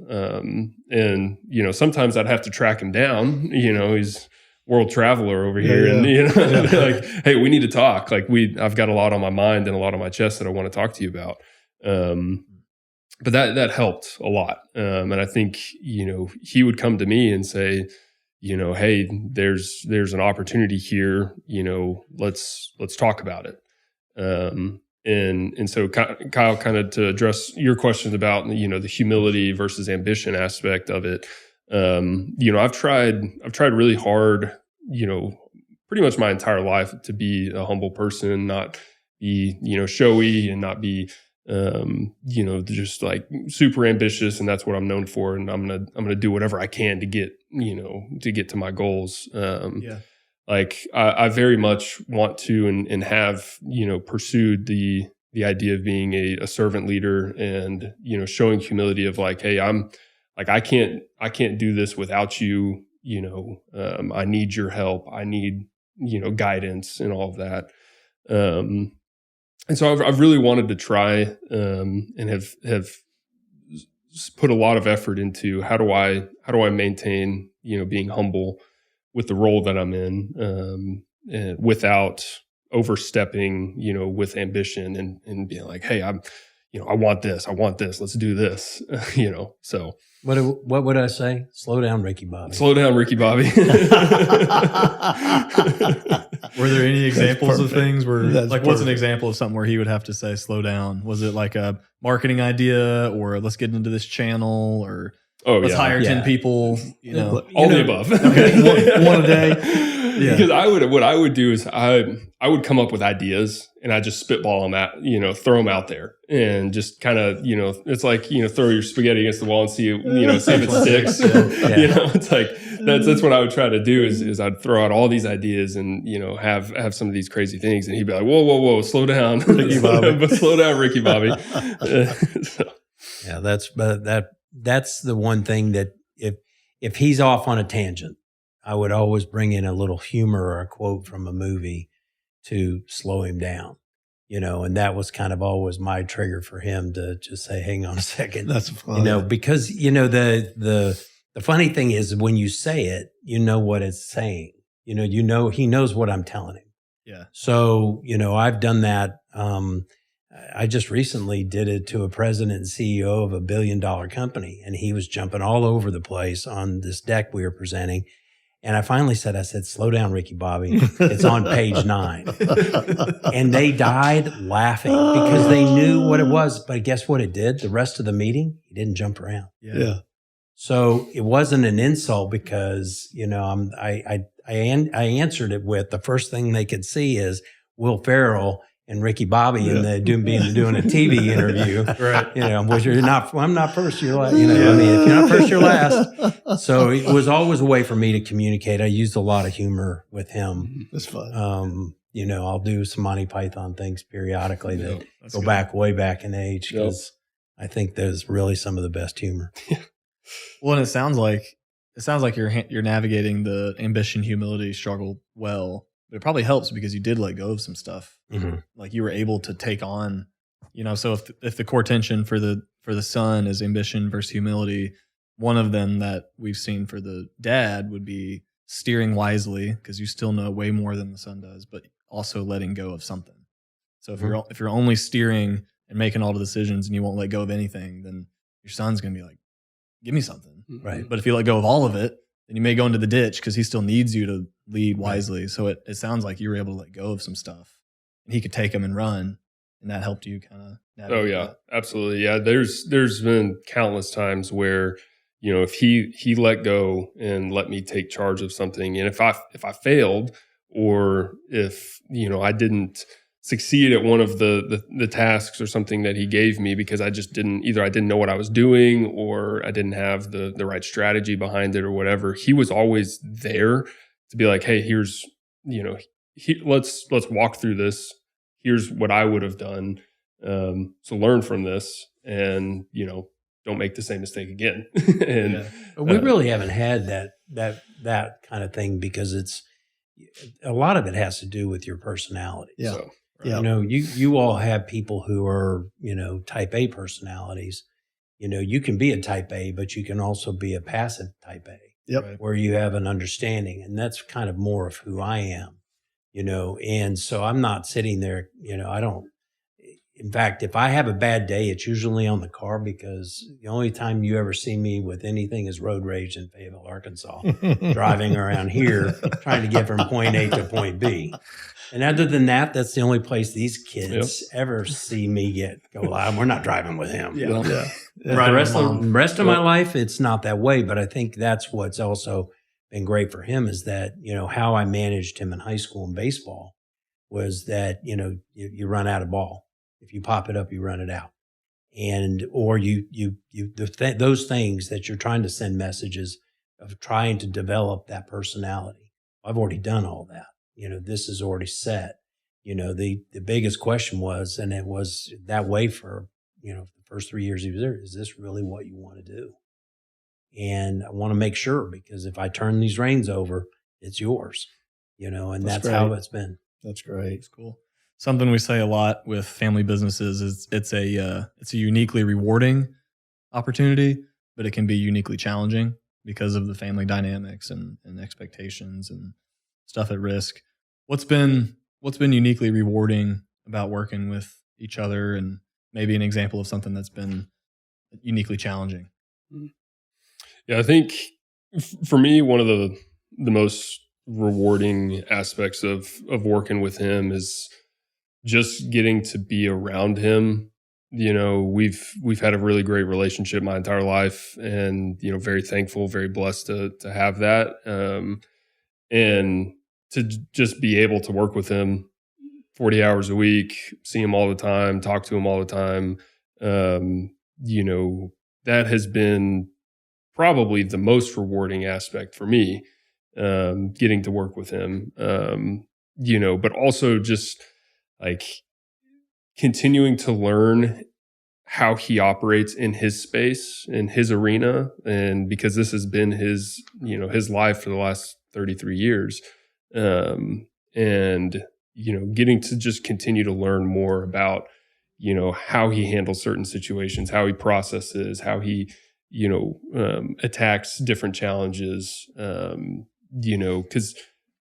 Sometimes I'd have to track him down. He's world traveler over here. Yeah. And, like, hey, we need to talk. Like I've got a lot on my mind and a lot on my chest that I want to talk to you about. But that helped a lot. And I think, he would come to me and say, hey, there's an opportunity here, let's talk about it. And so Kyle, kind of to address your question about, the humility versus ambition aspect of it. I've tried really hard, pretty much my entire life to be a humble person, not be, showy and not be, just like super ambitious, and that's what I'm known for. And I'm gonna do whatever I can to get to my goals. Like I very much want to and have pursued the idea of being a servant leader and showing humility of like, hey, I can't do this without you. I need your help. I need guidance and all of that. And so I've really wanted to try and have put a lot of effort into how do I maintain being humble with the role that I'm in, and without overstepping with ambition and being like, hey, I want this, let's do this. So what would I say? Slow down, Ricky Bobby. Slow down, Ricky Bobby. Were there any examples of things where, That's like, what's an example of something where he would have to say, slow down? Was it like a marketing idea, or let's get into this channel, or let's hire 10 people, all the above. Okay. one a day. Yeah. Because what I would do is I would come up with ideas and I just spitball them out, throw them out there and just kind of, it's like, throw your spaghetti against the wall and see if it sticks. Yeah. It's like, that's what I would try to do is I'd throw out all these ideas and, have some of these crazy things. And he'd be like, whoa, slow down. Ricky Bobby. Slow down, Ricky Bobby. Yeah, that's the one thing that if he's off on a tangent, I would always bring in a little humor or a quote from a movie to slow him down, and that was kind of always my trigger for him to just say, hang on a second. That's fun. Because, the funny thing is when you say it, what it's saying, he knows what I'm telling him. Yeah. So, I've done that. I just recently did it to a president and CEO of $1 billion company, and he was jumping all over the place on this deck we were presenting. And I finally said, slow down, Ricky Bobby. It's on page 9. And they died laughing because they knew what it was. But guess what it did? The rest of the meeting, he didn't jump around. Yeah. So it wasn't an insult because, I answered it with the first thing they could see is Will Ferrell and Ricky Bobby and doing a TV interview. Right. Which I'm not first, you're last. If you're not first, you're last. So it was always a way for me to communicate. I used a lot of humor with him. That's fun. I'll do some Monty Python things periodically that go good. back way back in age because I think there's really some of the best humor. Well, and it sounds like you're navigating the ambition humility struggle well. But it probably helps because you did let go of some stuff. Mm-hmm. Like you were able to take on, so if the core tension for the son is ambition versus humility, one of them that we've seen for the dad would be steering wisely because you still know way more than the son does, but also letting go of something. So if you're only steering and making all the decisions and you won't let go of anything, then your son's going to be like, give me something. Right. But if you let go of all of it, then you may go into the ditch because he still needs you to lead wisely. So it sounds like you were able to let go of some stuff and he could take them and run. And that helped you kind of navigate. Oh yeah, absolutely. Yeah. There's been countless times where, if he let go and let me take charge of something, and if I failed, or if I didn't succeed at one of the tasks or something that he gave me because I didn't know what I was doing, or I didn't have the right strategy behind it or whatever, he was always there to be like, hey, here's let's walk through this. Here's what I would have done. So learn from this, and don't make the same mistake again. And But we really haven't had that kind of thing, because it's a lot of it has to do with your personality. Yeah. So, Yeah. You all have people who are, type A personalities. You can be a type A, but you can also be a passive type A. Yep. Right. Where you have an understanding. And that's kind of more of who I am, and so I'm not sitting there, I don't. In fact, if I have a bad day, it's usually on the car, because the only time you ever see me with anything is road rage in Fayetteville, Arkansas, driving around here, trying to get from point A to point B. And other than that, that's the only place these kids ever see me go, we're not driving with him. Yeah. The rest of my life, it's not that way. But I think that's what's also been great for him, is that, how I managed him in high school in baseball was that, you run out of ball. If you pop it up, you run it out. Or those things that you're trying to send messages of trying to develop that personality. I've already done all that. This is already set. The biggest question was, and it was that way for, the first 3 years he was there, is this really what you want to do? And I want to make sure, because if I turn these reins over, it's yours, and that's how it's been. That's great. It's cool. Something we say a lot with family businesses is it's a uniquely rewarding opportunity, but it can be uniquely challenging because of the family dynamics and expectations and stuff at risk. What's been uniquely rewarding about working with each other, and maybe an example of something that's been uniquely challenging? Yeah, I think for me, one of the most rewarding aspects of working with him is just getting to be around him. We've had a really great relationship my entire life, and very thankful, very blessed to have that, and to just be able to work with him 40 hours a week, see him all the time, talk to him all the time. That has been probably the most rewarding aspect for me, getting to work with him. But also just like continuing to learn how he operates in his space, in his arena. And because this has been his life for the last 33 years. And, getting to just continue to learn more about, how he handles certain situations, how he processes, how he, attacks different challenges, because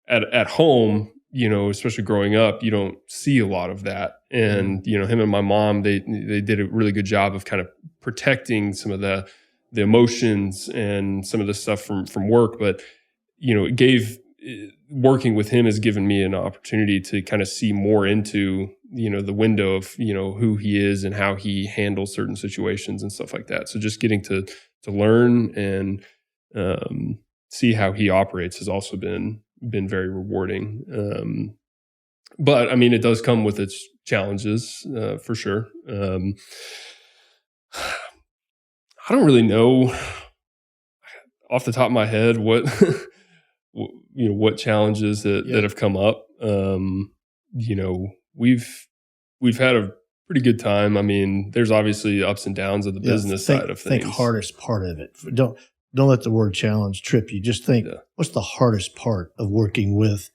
at home, especially growing up, you don't see a lot of that. And, him and my mom, they did a really good job of kind of protecting some of the emotions and some of the stuff from work. But, working with him has given me an opportunity to kind of see more into, the window of, who he is and how he handles certain situations and stuff like that. So just getting to learn and see how he operates has also been very rewarding. But I mean, it does come with its challenges, for sure. I don't really know off the top of my head what what challenges that have come up. We've had a pretty good time. I mean, there's obviously ups and downs of the business side of things. Think hardest part of it. Don't let the word challenge trip you. Just think, what's the hardest part of working with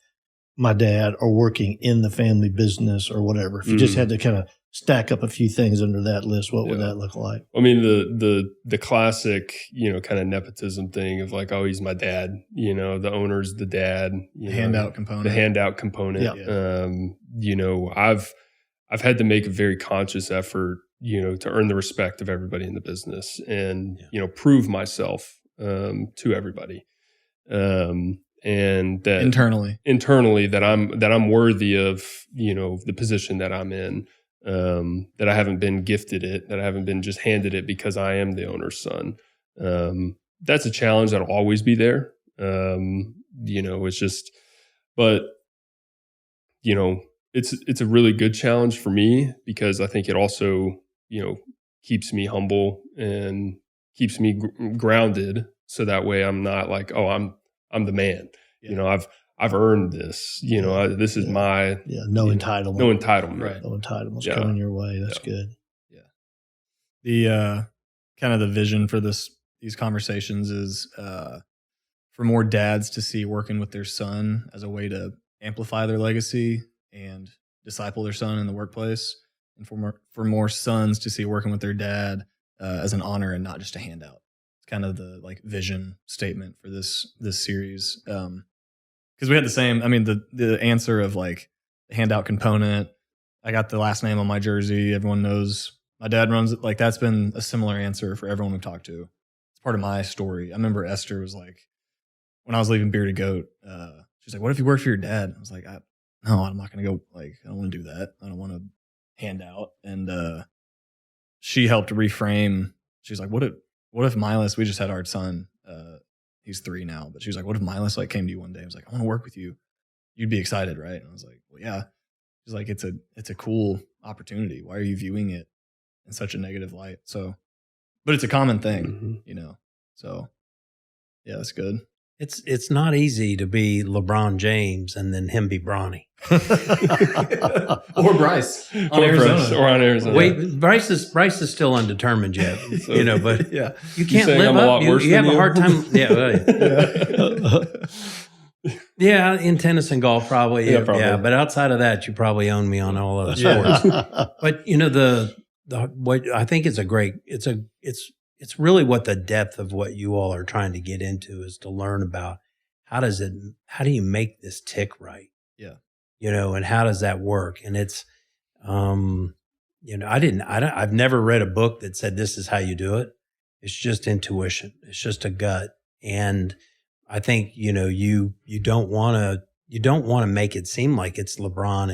my dad or working in the family business or whatever? If you just had to kind of stack up a few things under that list, what would that look like? I mean, the classic, kind of nepotism thing of like, oh, he's my dad, the owner's the dad, the handout component. I've had to make a very conscious effort, to earn the respect of everybody in the business and, prove myself, to everybody. And that internally that I'm worthy of, the position that I'm in, that I haven't been gifted it, that I haven't been just handed it because I am the owner's son. that's a challenge that'll always be there. It's just, but it's a really good challenge for me because I think it also, keeps me humble and keeps me grounded. So that way I'm not like, oh, I'm the man. Yeah. I've earned this. This is my no entitlement. No entitlement. Right. No entitlements coming your way. That's good. Yeah. The kind of the vision for these conversations is for more dads to see working with their son as a way to amplify their legacy and disciple their son in the workplace, and for more sons to see working with their dad as an honor and not just a handout. It's kind of the vision statement for this series. Because we had the same, I mean, the answer of the handout component. I got the last name on my jersey. Everyone knows my dad runs it. That's been a similar answer for everyone we've talked to. It's part of my story. I remember Esther was like, when I was leaving Bearded Goat, she's like, what if you work for your dad? I was like, no, I'm not going to go. I don't want to do that. I don't want to hand out. And she helped reframe. She's like, what if Milas, we just had our son, he's 3 now, but she was like, what if Milas came to you one day and was like, I want to work with you. You'd be excited, right? And I was like, well, yeah. She's like, it's a cool opportunity. Why are you viewing it in such a negative light? So, but it's a common thing, so yeah, that's good. It's not easy to be LeBron James and then him be Bronny. Or Bryce on Arizona. Wait, Bryce is still undetermined yet, so, but yeah, you can't live up. You have a hard time. Yeah, in tennis and golf, probably. Yeah, but outside of that, you probably own me on all other sports. But what I think is it's really what the depth of what you all are trying to get into is to learn about how do you make this tick right? Yeah. And how does that work? And it's, I've never read a book that said this is how you do it. It's just intuition. It's just a gut. And I think, you don't want to make it seem like it's LeBron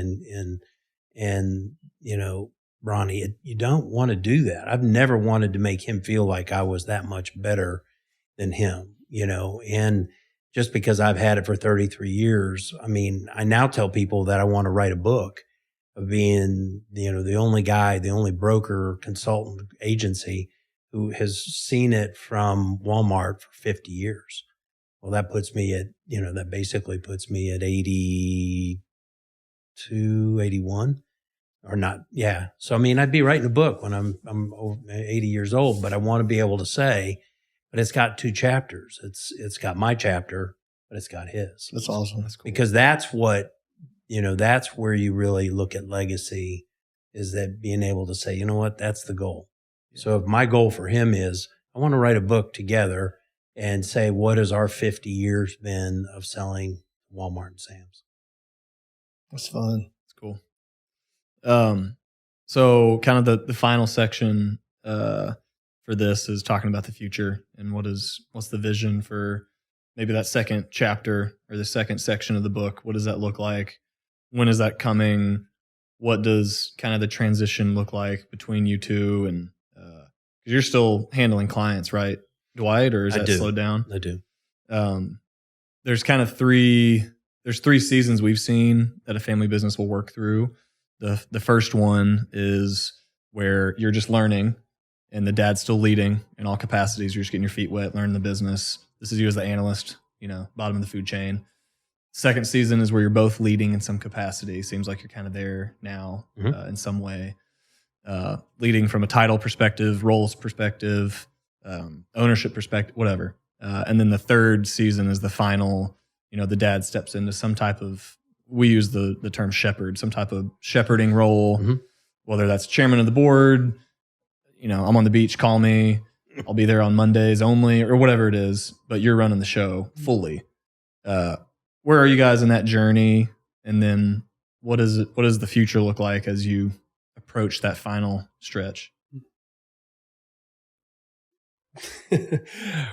and Bronny, you don't want to do that. I've never wanted to make him feel like I was that much better than him, and just because I've had it for 33 years, I mean, I now tell people that I want to write a book of being, the only broker, consultant, agency who has seen it from Walmart for 50 years. Well, that puts me at, that basically puts me at 82, 81. Or not, yeah. So, I mean, I'd be writing a book when I'm 80 years old, but I want to be able to say, but it's got 2 chapters. It's got my chapter, but it's got his. That's awesome. That's cool. Because that's what, that's where you really look at legacy, is that being able to say, you know what, that's the goal. Yeah. So if my goal for him is, I want to write a book together and say, what has our 50 years been of selling Walmart and Sam's? That's fun. That's cool. So kind of the final section for this is talking about the future and what's the vision for maybe that second chapter or the second section of the book. What does that look like? When is that coming? What does kind of the transition look like between you two? And because you're still handling clients, right, Dwight, or is that slowed down? I do. There's kind of 3 seasons we've seen that a family business will work through. The first one is where you're just learning and the dad's still leading in all capacities. You're just getting your feet wet, learning the business. This is you as the analyst, bottom of the food chain. Second season is where you're both leading in some capacity. Seems like you're kind of there now in some way. Leading from a title perspective, roles perspective, ownership perspective, whatever. And then the third season is the final, the dad steps into some type of, we use the term shepherd, some type of shepherding role, whether that's chairman of the board, I'm on the beach, call me, I'll be there on Mondays only, or whatever it is, but you're running the show fully. Where are you guys in that journey? And then what does the future look like as you approach that final stretch?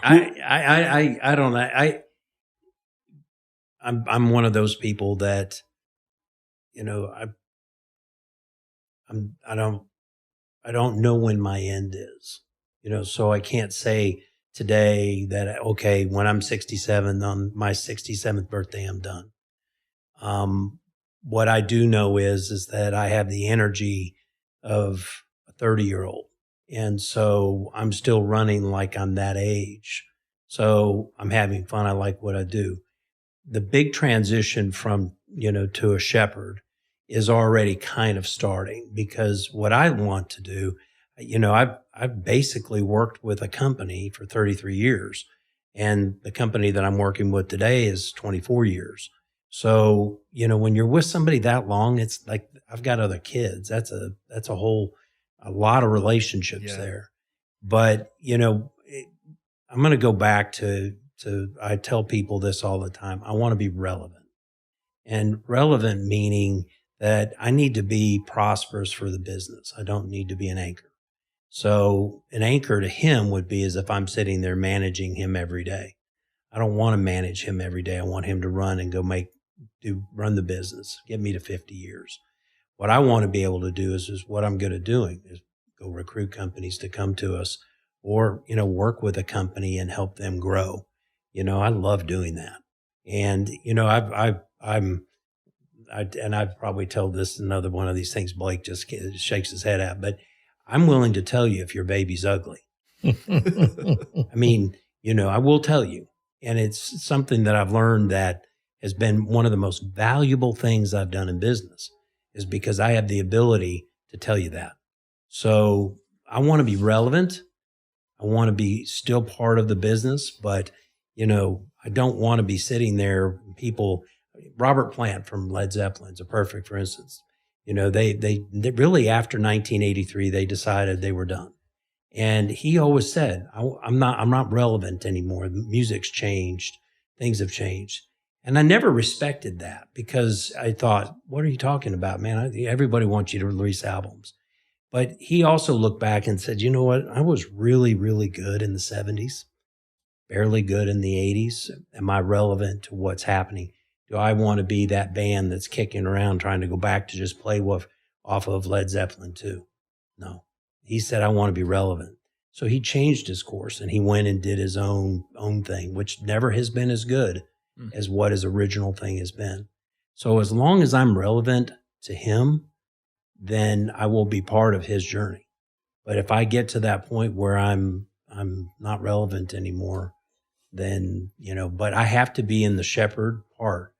I don't know. I'm one of those people that, I don't know when my end is, so I can't say today that, okay, when I'm 67, on my 67th birthday, I'm done. What I do know is that I have the energy of a 30-year-old. And so I'm still running like I'm that age. So I'm having fun. I like what I do. The big transition from, to a shepherd is already kind of starting, because what I want to do, I've basically worked with a company for 33 years, and the company that I'm working with today is 24 years. So, when you're with somebody that long, it's like, I've got other kids. That's a lot of relationships there. But, I'm going to go back to, I tell people this all the time. I want to be relevant, and relevant meaning that I need to be prosperous for the business. I don't need to be an anchor. So an anchor to him would be as if I'm sitting there managing him every day. I don't want to manage him every day. I want him to run and run the business, get me to 50 years. What I want to be able to do is what I'm good at doing, is go recruit companies to come to us, or, work with a company and help them grow. I love doing that. And, I've probably told this another one of these things Blake just shakes his head at, but I'm willing to tell you if your baby's ugly. I mean, I will tell you. And it's something that I've learned that has been one of the most valuable things I've done in business, is because I have the ability to tell you that. So I want to be relevant. I want to be still part of the business, but, I don't want to be sitting there. Robert Plant from Led Zeppelin's a perfect, for instance. They really, after 1983, they decided they were done. And he always said, I'm not relevant anymore. The music's changed. Things have changed. And I never respected that, because I thought, what are you talking about, man? Everybody wants you to release albums. But he also looked back and said, you know what? I was really, really good in the 70s, barely good in the 80s. Am I relevant to what's happening? Do I want to be that band that's kicking around trying to go back to just play off of Led Zeppelin 2? No. He said, I want to be relevant. So he changed his course, and he went and did his own thing, which never has been as good as what his original thing has been. So as long as I'm relevant to him, then I will be part of his journey. But if I get to that point where I'm not relevant anymore, then, but I have to be in the shepherd part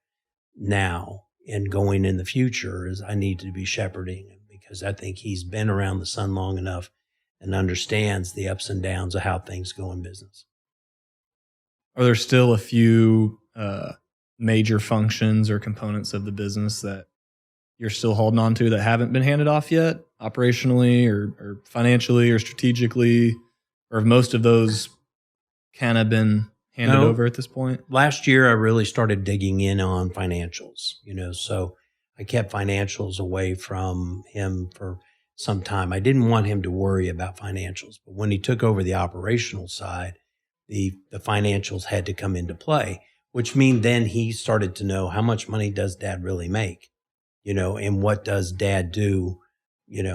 now, and going in the future is I need to be shepherding him, because I think he's been around the sun long enough and understands the ups and downs of how things go in business. Are there still a few major functions or components of the business that you're still holding on to that haven't been handed off yet, operationally or financially or strategically, or have most of those kind of been handed over at this point? Last year, I really started digging in on financials, so I kept financials away from him for some time. I didn't want him to worry about financials, but when he took over the operational side, the financials had to come into play, which means then he started to know, how much money does Dad really make, and what does Dad do,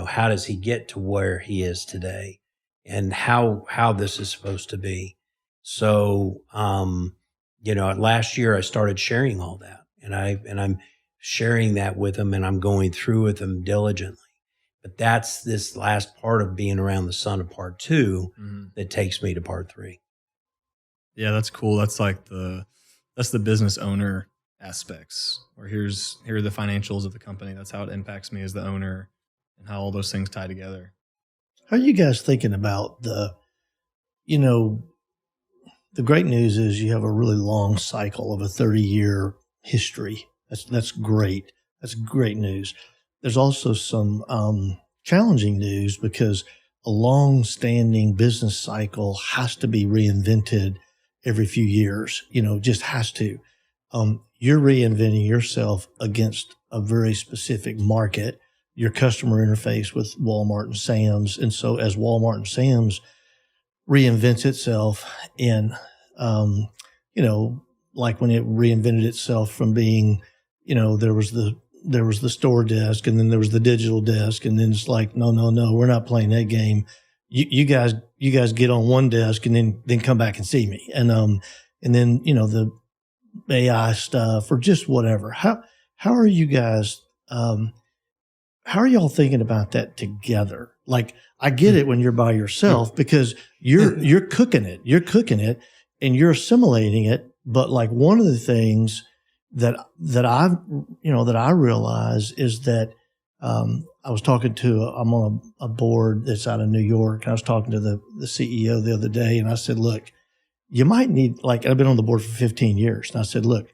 how does he get to where he is today, and how this is supposed to be. So, last year I started sharing all that, and I'm sharing that with him, and I'm going through with him diligently. But that's this last part of being around the sun of part 2 that takes me to part 3. Yeah, that's cool. That's like that's the business owner aspects, or here are the financials of the company. That's how it impacts me as the owner, and how all those things tie together. How are you guys thinking about the great news is you have a really long cycle of a 30-year history. That's great. That's great news. There's also some challenging news, because a long-standing business cycle has to be reinvented every few years. Just has to. You're reinventing yourself against a very specific market, your customer interface with Walmart and Sam's. And so as Walmart and Sam's reinvents itself in, like when it reinvented itself from being, there was the store desk, and then there was the digital desk, and then it's like, no, we're not playing that game. you guys get on one desk and then come back and see me. And then, the AI stuff or just whatever. How are you guys, how are y'all thinking about that together? Like, I get it when you're by yourself because you're cooking it and you're assimilating it. But like one of the things that I realize is that, I was talking to, I'm on a board that's out of New York. I was talking to the CEO the other day and I said, look, you might need, like, I've been on the board for 15 years. And I said, look,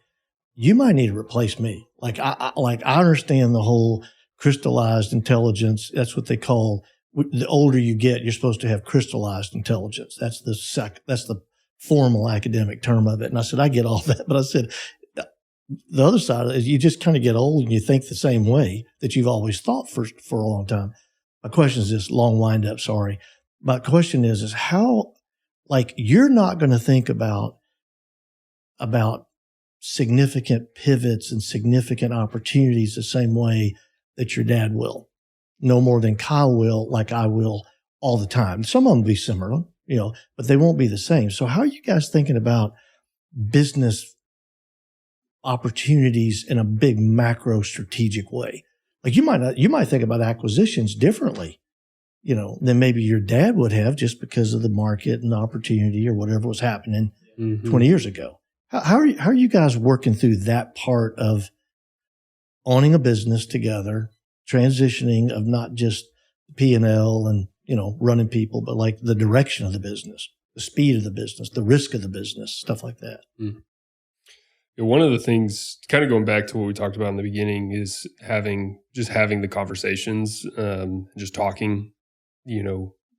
you might need to replace me. Like, I understand the whole crystallized intelligence. That's what they call, the older you get, you're supposed to have crystallized intelligence. That's the formal academic term of it. And I said, I get all that. But I said, the other side is you just kind of get old and you think the same way that you've always thought for a long time. My question is this, long wind up, sorry. My question is how, like, you're not going to think about significant pivots and significant opportunities the same way that your dad will. No more than Kyle will, like I will all the time. Some of them will be similar, but they won't be the same. So how are you guys thinking about business opportunities in a big macro strategic way? Like you might think about acquisitions differently, than maybe your dad would have just because of the market and the opportunity or whatever was happening 20 years ago. How are you guys working through that part of owning a business together, transitioning of not just P&L and, running people, but like the direction of the business, the speed of the business, the risk of the business, stuff like that? Mm-hmm. One of the things, kind of going back to what we talked about in the beginning, is having the conversations, just talking,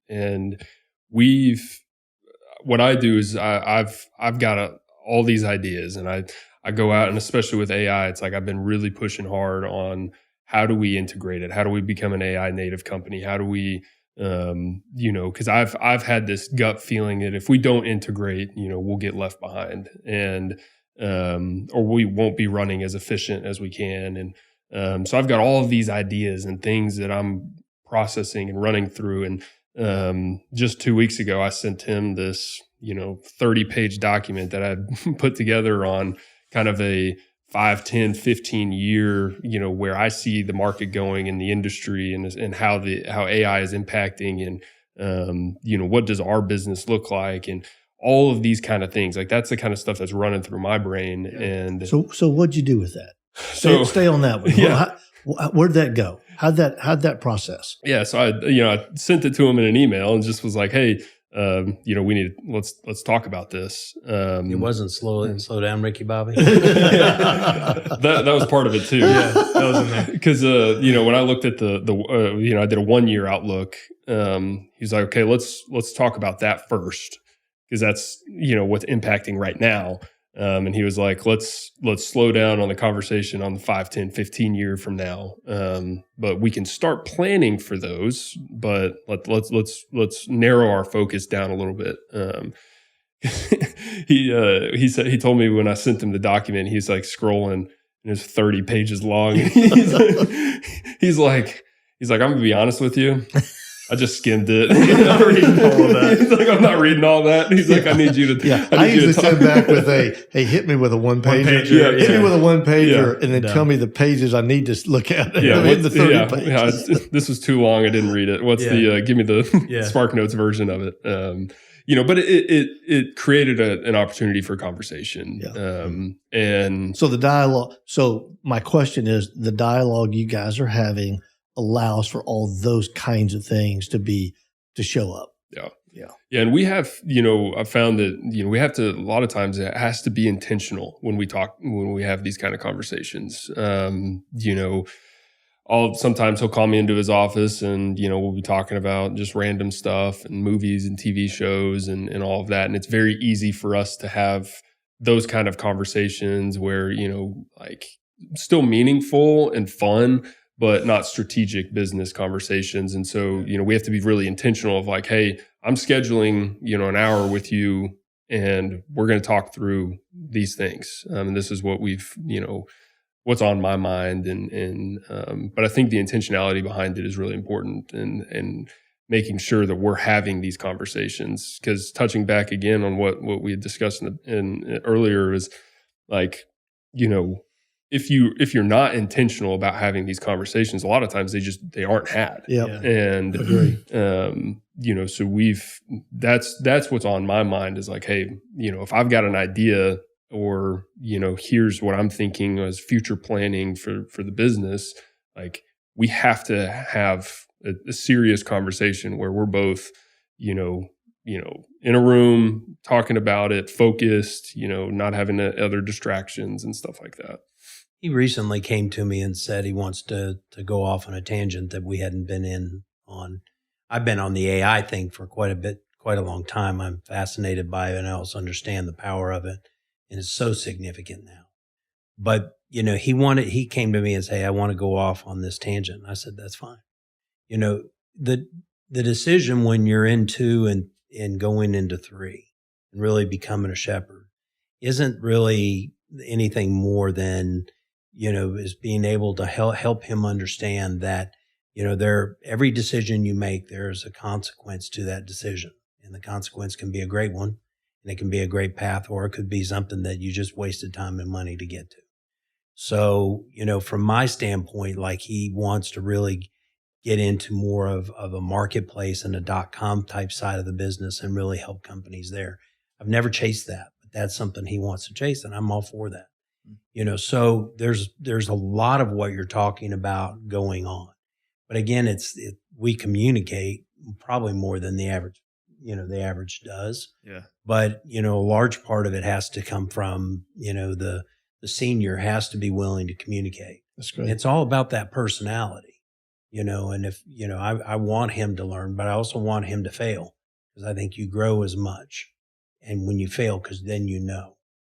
and what I do is I've got all these ideas and I go out, and especially with AI, it's like I've been really pushing hard on how do we integrate it? How do we become an AI native company? How do we, because I've had this gut feeling that if we don't integrate, we'll get left behind and, or we won't be running as efficient as we can. And so I've got all of these ideas and things that I'm processing and running through. And just 2 weeks ago, I sent him this, 30-page document that I'd put together on kind of a 5, 10, 15 year, where I see the market going in the industry and how AI is impacting and, what does our business look like? And all of these kind of things, like that's the kind of stuff that's running through my brain. Yeah. And so what'd you do with that? Stay on that one. Yeah. Where'd that go? How'd that process? Yeah. So I sent it to him in an email and just was like, hey, let's talk about this. It wasn't slow down, Ricky Bobby. that was part of it too. Yeah, that was in there. Because when I looked at I did a 1 year outlook. He's like, okay, let's talk about that first, because that's what's impacting right now. And he was like, let's slow down on the conversation on the 5, 10, 15 year from now. But we can start planning for those, but let's narrow our focus down a little bit. He told me when I sent him the document, he's like scrolling and it's 30 pages long. He's like, I'm gonna be honest with you. I just skimmed it. I'm not reading all of that. He's like, I'm not reading all that. He's like, I need you to. Yeah, I usually send back with hey, hit me with a one pager. Hit me with a one pager, and then tell me the pages I need to look at. Yeah, the 30 pages. Yeah, this was too long. I didn't read it. What's the? Give me the Spark Notes version of it. But it created an opportunity for conversation. Yeah. And so the dialogue. So my question is, the dialogue you guys are having allows for all those kinds of things to show up. Yeah. And we have, I found that, we have to, a lot of times it has to be intentional when we have these kind of conversations. Sometimes he'll call me into his office and, we'll be talking about just random stuff and movies and TV shows and all of that. And it's very easy for us to have those kind of conversations where, like still meaningful and fun, but not strategic business conversations. And so, we have to be really intentional of like, hey, I'm scheduling, an hour with you and we're going to talk through these things. And this is what we've, what's on my mind. But I think the intentionality behind it is really important. And making sure that we're having these conversations. Because touching back again on what we had discussed in earlier is like, if you're not intentional about having these conversations, a lot of times they aren't had. Yeah. And Agree. so that's what's on my mind is like, hey, if I've got an idea, or here's what I'm thinking as future planning for the business, like we have to have a serious conversation where we're both in a room talking about it, focused, not having other distractions and stuff like that. He recently came to me and said he wants to go off on a tangent that we hadn't been in on. I've been on the AI thing for quite a long time. I'm fascinated by it, and I also understand the power of it. And it's so significant now. But, he came to me and said, hey, I want to go off on this tangent. And I said, that's fine. The decision when you're in 2 and going into 3 and really becoming a shepherd isn't really anything more than, is being able to help him understand that, every decision you make, there's a consequence to that decision. And the consequence can be a great one. And it can be a great path, or it could be something that you just wasted time and money to get to. So, from my standpoint, like he wants to really get into more of a marketplace and a .com type side of the business and really help companies there. I've never chased that, but that's something he wants to chase, and I'm all for that. So there's a lot of what you're talking about going on. But again, we communicate probably more than the average does. Yeah. But, a large part of it has to come from, the senior has to be willing to communicate. That's great. It's all about that personality, and if, I want him to learn, but I also want him to fail, because I think you grow as much. And when you fail, because then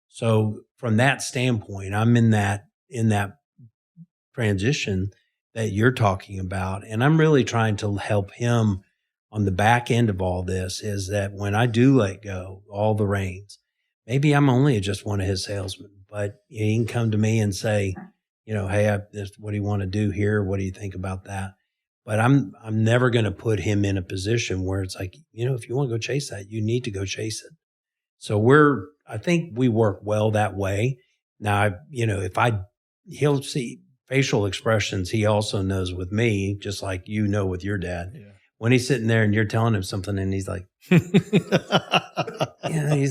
So from that standpoint, I'm in that transition that you're talking about. And I'm really trying to help him on the back end of all this, is that when I do let go all the reins, maybe I'm only just one of his salesmen, but he can come to me and say, hey, what do you want to do here? What do you think about that? But I'm never going to put him in a position where it's like, if you want to go chase that, you need to go chase it. So I think we work well that way. Now, he'll see facial expressions. He also knows with me, just like with your dad. Yeah. When he's sitting there and you're telling him something and he's like, he's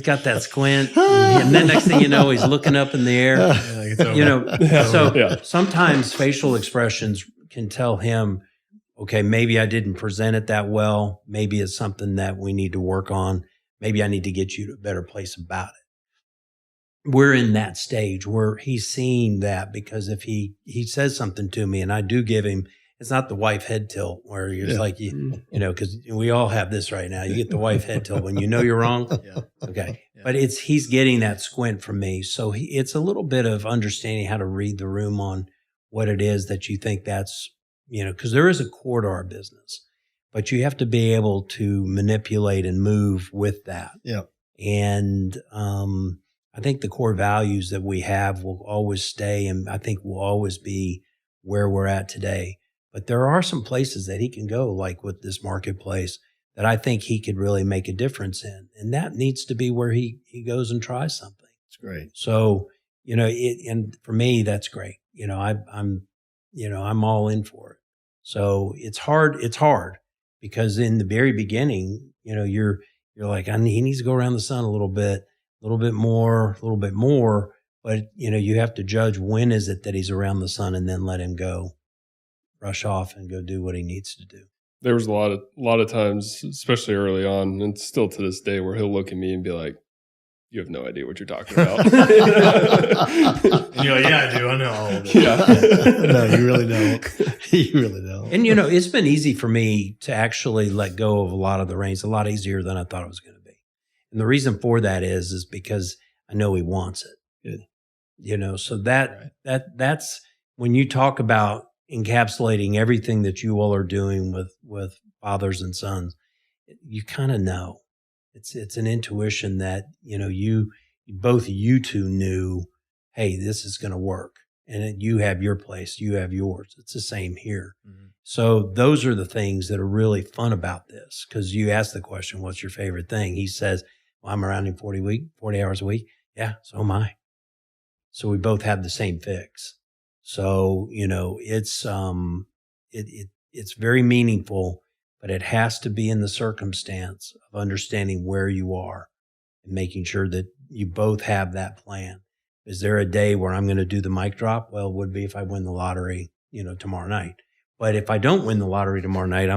got that squint. And then next thing you know, he's looking up in the air. Sometimes facial expressions can tell him, okay, maybe I didn't present it that well. Maybe it's something that we need to work on. Maybe I need to get you to a better place about it. We're in that stage where he's seeing that, because if he says something to me and I do give him, it's not the wife head tilt where you're just like, because we all have this right now. You get the wife head tilt when you're wrong. Yeah. Okay. Yeah. But he's getting that squint from me. So it's a little bit of understanding how to read the room on what it is that you think that's, because there is a core to our business, but you have to be able to manipulate and move with that. Yeah. And, I think the core values that we have will always stay, and I think will always be where we're at today. But there are some places that he can go, like with this marketplace, that I think he could really make a difference in. And that needs to be where he goes and tries something. That's great. So, and for me, that's great. I'm all in for it. So it's hard because in the very beginning, you're like, he needs to go around the sun a little bit more. But, you have to judge when is it that he's around the sun, and then let him go, rush off and go do what he needs to do. There was a lot of times, especially early on, and still to this day, where he'll look at me and be like, you have no idea what you're talking about. And you're like, yeah, I do. I know all of it. Yeah. No, you really don't. You really don't. And, it's been easy for me to actually let go of a lot of the reins, a lot easier than I thought it was going to be. And the reason for that is because I know he wants it. Good. So that's when you talk about encapsulating everything that you all are doing with fathers and sons, you kind of know. It's an intuition that, both you two knew, hey, this is going to work. and you have your place, you have yours. It's the same here. Mm-hmm. So those are the things that are really fun about this. Because you ask the question, what's your favorite thing? He says, well, I'm around him 40 hours a week. Yeah, so am I. So we both have the same fix. So, it's very meaningful, but it has to be in the circumstance of understanding where you are and making sure that you both have that plan. Is there a day where I'm going to do the mic drop? Well, it would be if I win the lottery, tomorrow night. But if I don't win the lottery tomorrow night,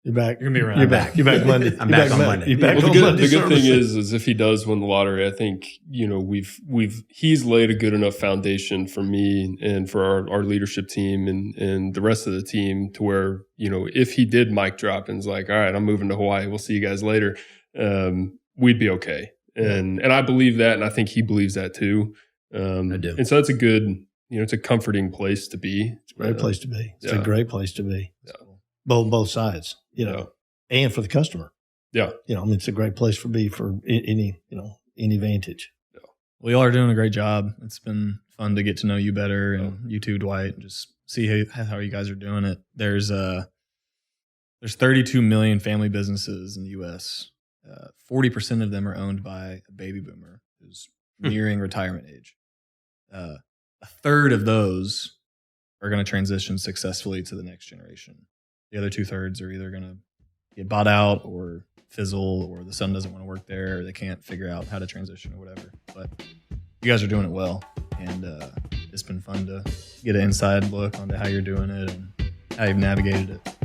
you're back. You're going to be around. You're back. You're back Monday. I'm back on Monday. Well, the good thing is if he does win the lottery, I think, he's laid a good enough foundation for me and for our leadership team and the rest of the team to where, if he did mic drop and is like, all right, I'm moving to Hawaii, we'll see you guys later. We'd be okay. And I believe that. And I think he believes that too. I do. And so it's a good, it's a comforting place to be. It's a great place to be. It's a great place to be. Yeah. Both sides, and for the customer. Yeah. It's a great place for any vantage. Yeah. Well, y'all are doing a great job. It's been fun to get to know you better and you too, Dwight, and just see how you guys are doing it. There's 32 million family businesses in the U.S. 40% of them are owned by a baby boomer who's nearing retirement age. A third of those are going to transition successfully to the next generation. The other 2/3 are either going to get bought out or fizzle, or the son doesn't want to work there, or they can't figure out how to transition or whatever. But you guys are doing it well, and it's been fun to get an inside look onto how you're doing it and how you've navigated it.